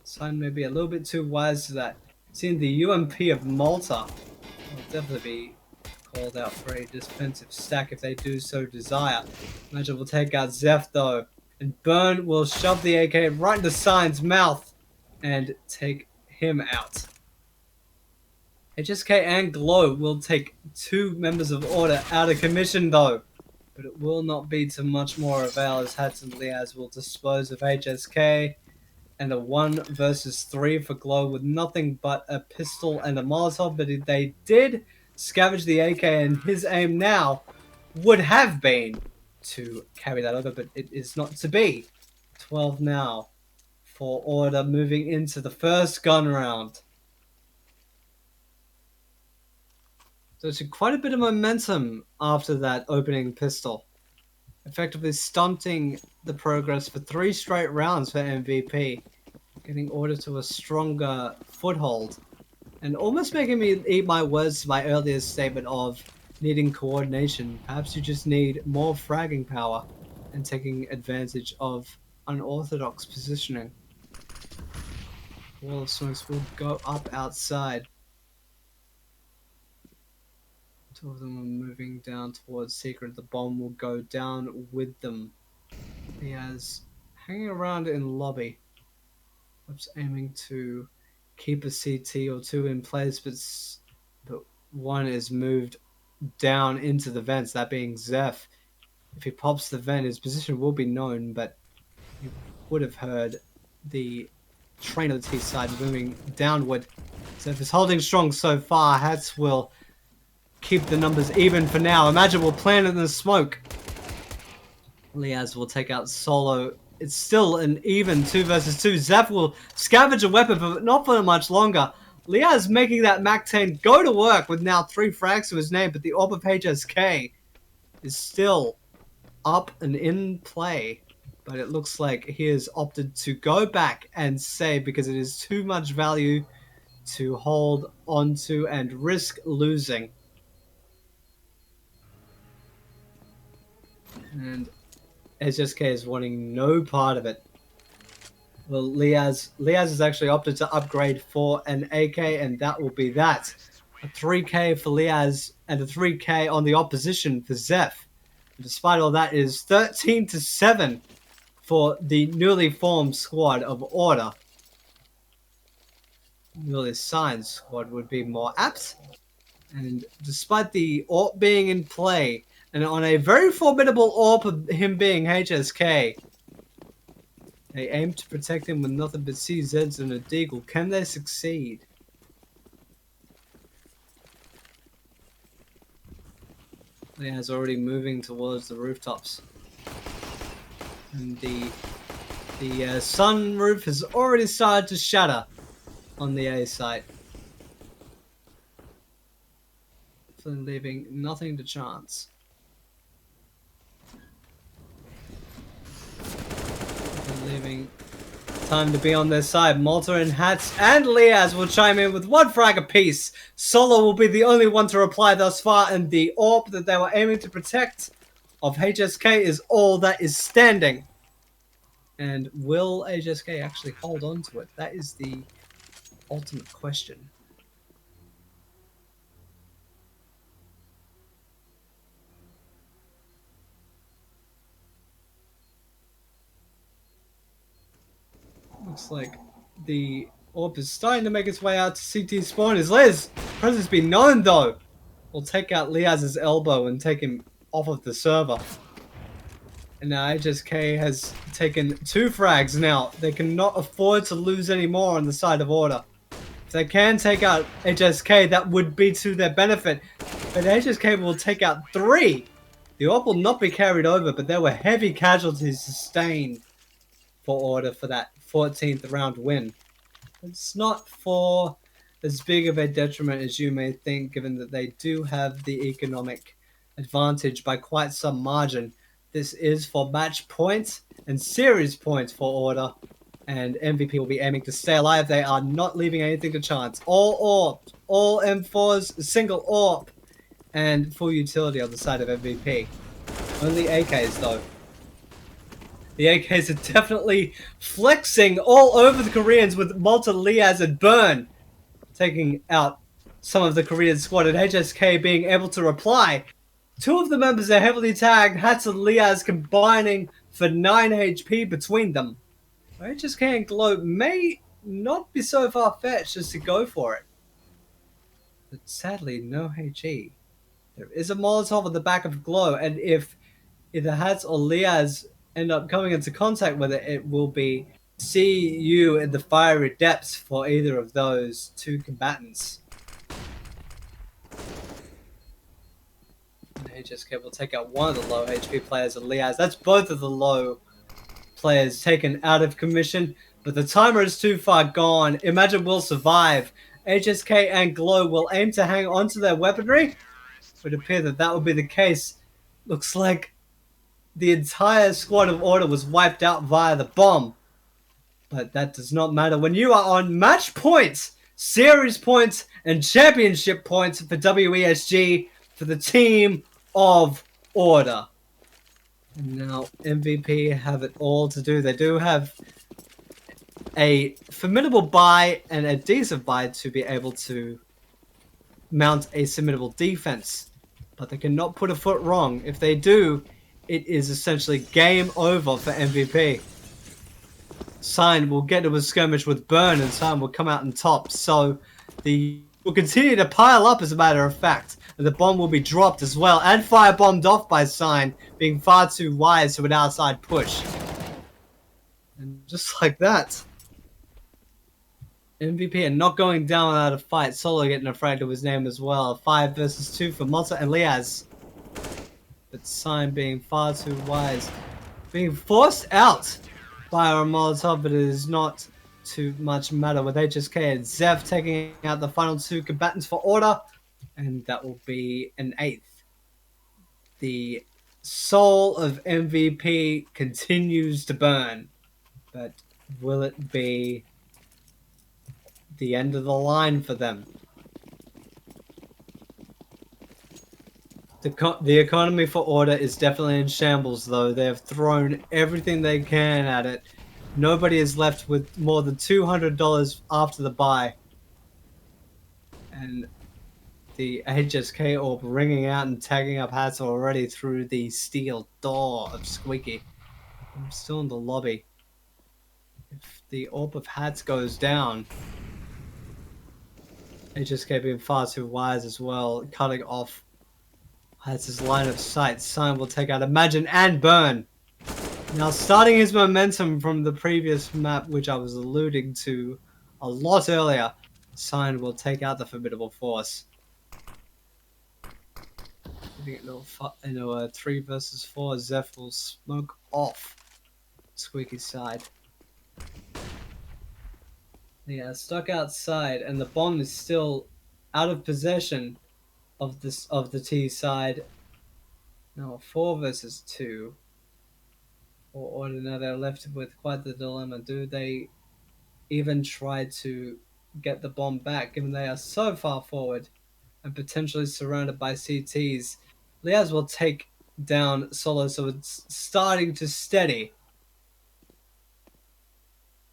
Sign may be a little bit too wise to that. Seeing the UMP of Malta will definitely be called out for a defensive stack if they do so desire. Imagine will take out Zeph though, and Burn will shove the AK right into Sign's mouth and take him out. HSK and Glow will take 2 members of order out of commission though, but it will not be to much more avail as Hats and Liaz will dispose of HSK, and a 1 versus 3 for Glow with nothing but a pistol and a Molotov, but they did scavenge the AK, and his aim now would have been to carry that over, but it is not to be. 12 now for order moving into the first gun round. So it's quite a bit of momentum after that opening pistol, effectively stunting the progress for 3 straight rounds for MVP. getting Order to a stronger foothold, and almost making me eat my words to my earlier statement of needing coordination. Perhaps you just need more fragging power and taking advantage of unorthodox positioning. Wall of smokes will go up outside. Two of them are moving down towards Secret. The bomb will go down with them. He has hanging around in lobby. Perhaps aiming to keep a CT or two in place, but one is moved down into the vents, that being Zeph. If he pops the vent, his position will be known, but you would have heard the train of the T side moving downward. Zeph is holding strong so far. Hats will keep the numbers even for now. Imagine we'll plant in the smoke. Liaz will take out Solo. It's still an even 2 versus 2. Zeph will scavenge a weapon, but not for much longer. Liaz making that Mac-10 go to work with now 3 frags to his name, but the Orb of HSK is still up and in play. But it looks like he has opted to go back and save because it is too much value to hold onto and risk losing. And HSK is wanting no part of it. Well, Liaz has actually opted to upgrade for an AK, and that will be that. A 3k for Liaz and a 3k on the opposition for Zeph. And despite all that, it is 13-7 for the newly formed squad of Order. Newly signed squad would be more apt. And despite the AWP being in play, and on a very formidable AWP of him being HSK, they aim to protect him with nothing but CZs and a Deagle. Can they succeed? Leah's already moving towards the rooftops. And the sunroof has already started to shatter on the A site. Leaving nothing to chance. Leaving time to be on their side. Malta and Hats and Liaz will chime in with 1 frag apiece. Solo will be the only one to reply thus far, and the AWP that they were aiming to protect of HSK is all that is standing. And will HSK actually hold on to it? That is the ultimate question. Looks like the AWP is starting to make its way out to CT spawn. His Liz presence be known though. We'll take out Liaz's elbow and take him off of the server. And now HSK has taken 2 frags now. They cannot afford to lose any more on the side of Order. If they can take out HSK, that would be to their benefit. But HSK will take out 3. The AWP will not be carried over, but there were heavy casualties sustained for Order for that 14th round win. It's not for as big of a detriment as you may think, given that they do have the economic advantage by quite some margin. This is for match points and series points for Order, and MVP will be aiming to stay alive. They are not leaving anything to chance. All AWP, all M4s, single AWP, and full utility on the side of MVP. Only AKs though. The AKs are definitely flexing all over the Koreans with Malta, Liaz, and Burn taking out some of the Korean squad, and HSK being able to reply. 2 of the members are heavily tagged, Hats and Liaz combining for 9 HP between them. HSK and Glow may not be so far-fetched as to go for it. But sadly, no HE. There is a Molotov at the back of Glow, and if either Hats or Liaz end up coming into contact with it, it will be see you in the fiery depths for either of those 2 combatants. And HSK will take out one of the low HP players of Liaz. That's both of the low players taken out of commission, but the timer is too far gone. Imagine will survive. HSK and Glow will aim to hang on to their weaponry. It would appear that that would be the case. Looks like the entire squad of Order was wiped out via the bomb. But that does not matter when you are on match points, series points, and championship points for WESG for the team of Order. And now MVP have it all to do. They do have a formidable buy and a decent buy to be able to mount a formidable defense. But they cannot put a foot wrong. If they do, it is essentially game over for MVP. Sign will get to a skirmish with Burn, and Sign will come out on top. So the will continue to pile up, as a matter of fact. And the bomb will be dropped as well, and firebombed off by Sign, being far too wise to an outside push. And just like that, MVP are not going down without a fight. Solo getting afraid of his name as well. 5 versus 2 for Malta and Liaz. But Sign being far too wise. Being forced out by a Molotov, but it is not too much matter with HSK and Zev taking out the final 2 combatants for Order. And that will be an 8th. The soul of MVP continues to burn. But will it be the end of the line for them? The economy for Order is definitely in shambles, though. They have thrown everything they can at it. Nobody is left with more than $200 after the buy. And the HSK orb ringing out and tagging up hats already through the steel door of Squeaky. I'm still in the lobby. If the orb of hats goes down, HSK being far too wise as well, cutting off Hats' line of sight. Sign will take out Imagine and Burn. Now starting his momentum from the previous map, which I was alluding to a lot earlier, Sign will take out the Formidable Force. Into a 3 versus 4, Zeph will smoke off Squeaky's side. Yeah, stuck outside, and the bomb is still out of possession of the T side. Now 4 versus 2. Or Order, now they're left with quite the dilemma. Do they even try to get the bomb back, given they are so far forward and potentially surrounded by CTs? Liaz will take down Solo, so it's starting to steady.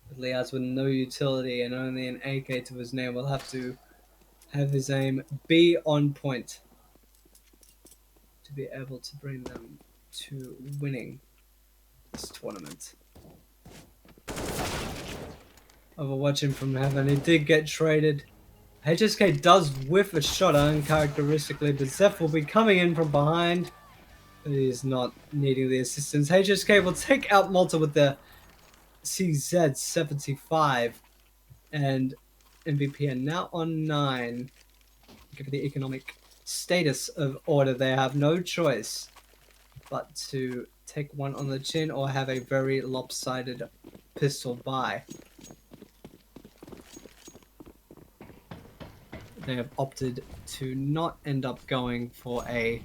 But Liaz with no utility and only an AK to his name will have to have his aim be on point to be able to bring them to winning this tournament. Overwatching from heaven, he did get traded. HSK does whiff a shot uncharacteristically, but Zeph will be coming in from behind, but he is not needing the assistance. HSK will take out Malta with the CZ75, and MVP are now on 9. Given the economic status of Order, they have no choice but to take one on the chin or have a very lopsided pistol buy. They have opted to not end up going for a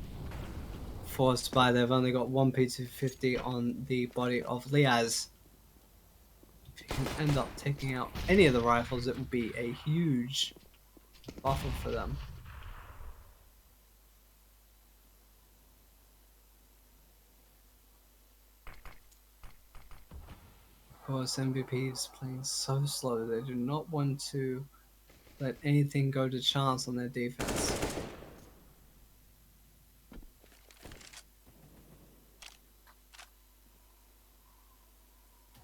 forced buy. They've only got 1 P250 on the body of Liaz. If you can end up taking out any of the rifles, it would be a huge buffer for them. Of course, MVP is playing so slow. They do not want to let anything go to chance on their defense.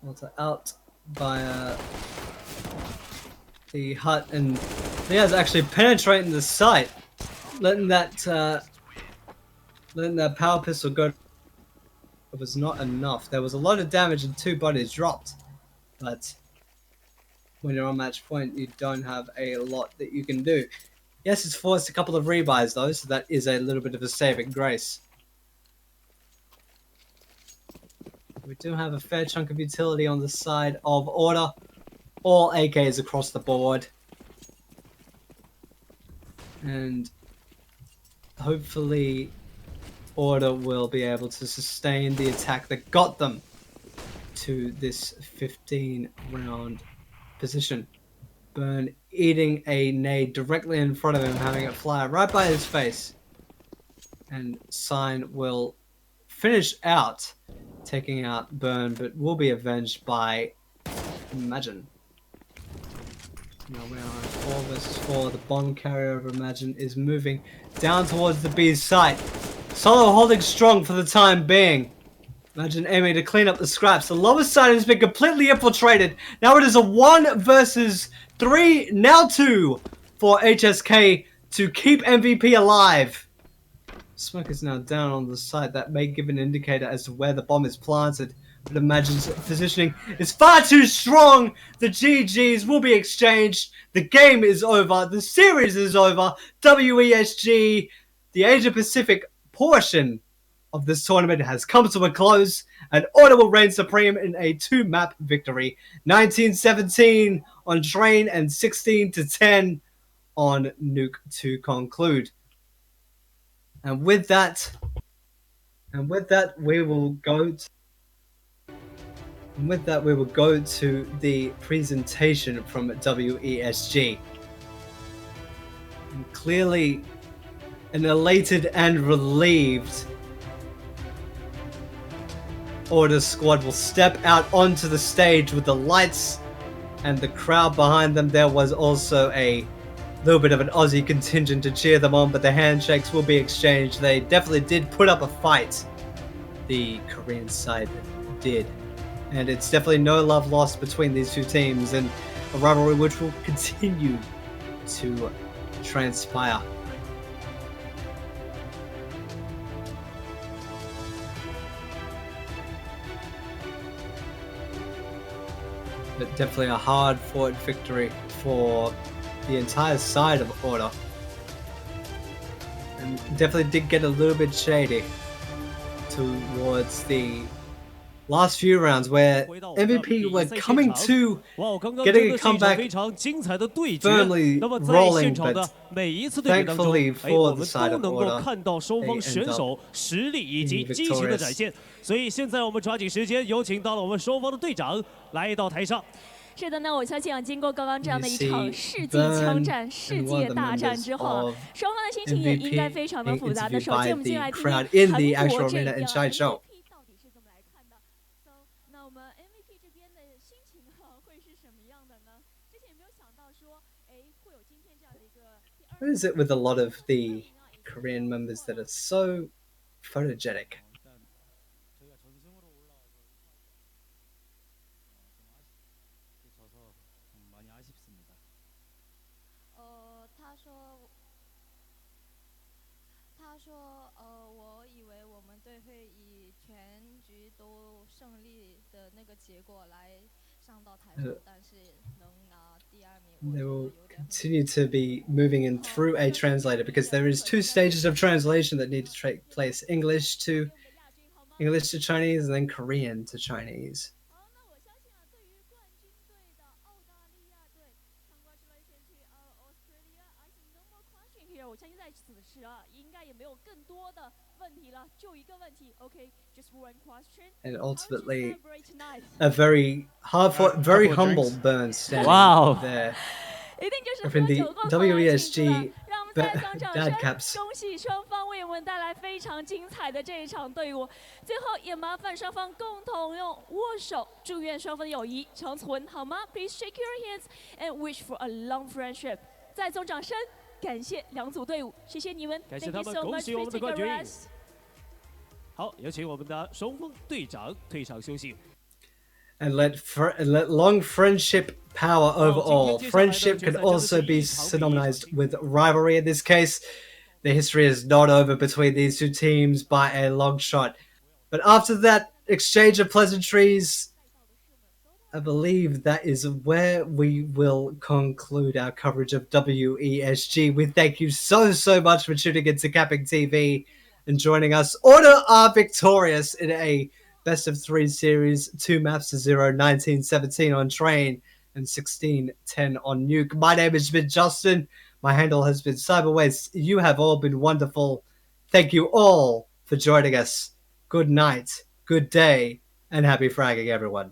Malta out by the hut, and Liaz actually penetrating the site, letting that power pistol go. It was not enough. There was a lot of damage and 2 bodies dropped, but when you're on match point, you don't have a lot that you can do. Yes, it's forced a couple of rebuys though, so that is a little bit of a saving grace. We do have a fair chunk of utility on the side of Order. All AKs across the board. And hopefully Order will be able to sustain the attack that got them to this 15-round position. Burn eating a nade directly in front of him, having it fly right by his face. And Sign will finish out, taking out Burn, but will be avenged by Imagine. Now we're on 4 versus 4. The bomb carrier of Imagine is moving down towards the B's site. Solo holding strong for the time being. Imagine aiming to clean up the scraps. The lower side has been completely infiltrated. Now it is a 1 versus 3, now 2 for HSK to keep MVP alive. Smoke is now down on the site. That may give an indicator as to where the bomb is planted. But Imagine's positioning is far too strong. The GGs will be exchanged. The game is over. The series is over. WESG, the Asia Pacific portion of this tournament, has come to a close, and Order will reign supreme in a 2-map victory. 19-17 on Train and 16-10 on Nuke to conclude. And with that, we will go to the presentation from WESG. And clearly an elated and relieved Order squad will step out onto the stage with the lights and the crowd behind them. There was also a little bit of an Aussie contingent to cheer them on, but the handshakes will be exchanged. They definitely did put up a fight. The Korean side did. And it's definitely no love lost between these two teams, and a rivalry which will continue to transpire. But definitely a hard-fought victory for the entire side of Order. And definitely did get a little bit shady towards the last few rounds, where MVP were coming to getting a comeback firmly rolling, but thankfully for the side of Order, they end up being victorious. 所以现在我们抓紧时间，有请到了我们双方的队长来到台上。是的呢，我相信啊，经过刚刚这样的一场世纪枪战、世界大战之后啊，双方的心情也应该非常的复杂的。首先，我们进来听听韩国这边MVP 到底是怎么来看的。那我们 MVP 这边的心情会是什么样的呢？之前有没有想到说，会有今天这样的一个第2？ What is it with a lot of the Korean members that are so photogenic? They will continue to be moving in through a translator, because there is 2 stages of translation that need to take place: English to Chinese, and then Korean to Chinese. And ultimately, a very hard-fought, very humble Burn standing there. From the WESG Dad Caps. 恭喜双方为我们带来非常精彩的这一场队伍。最后也麻烦双方共同用握手，祝愿双方的友谊长存，好吗 ？Please shake your hands and wish for a long friendship。再送掌声，感谢2组队伍，谢谢你们。感谢他们，恭喜我们的冠军。好，有请我们的双方队长退场休息。 And let long friendship power over all. Friendship can also be synonymized with rivalry in this case. The history is not over between these two teams by a long shot. But after that exchange of pleasantries, I believe that is where we will conclude our coverage of WESG. We thank you so much for tuning into CappingTV and joining us. Order are victorious in a best of 3 series, 2 maps to 0, 19-17 on Train and 16-10 on Nuke. My name has been Justin. My handle has been Cyberwaste. You have all been wonderful. Thank you all for joining us. Good night, good day, And happy fragging, everyone.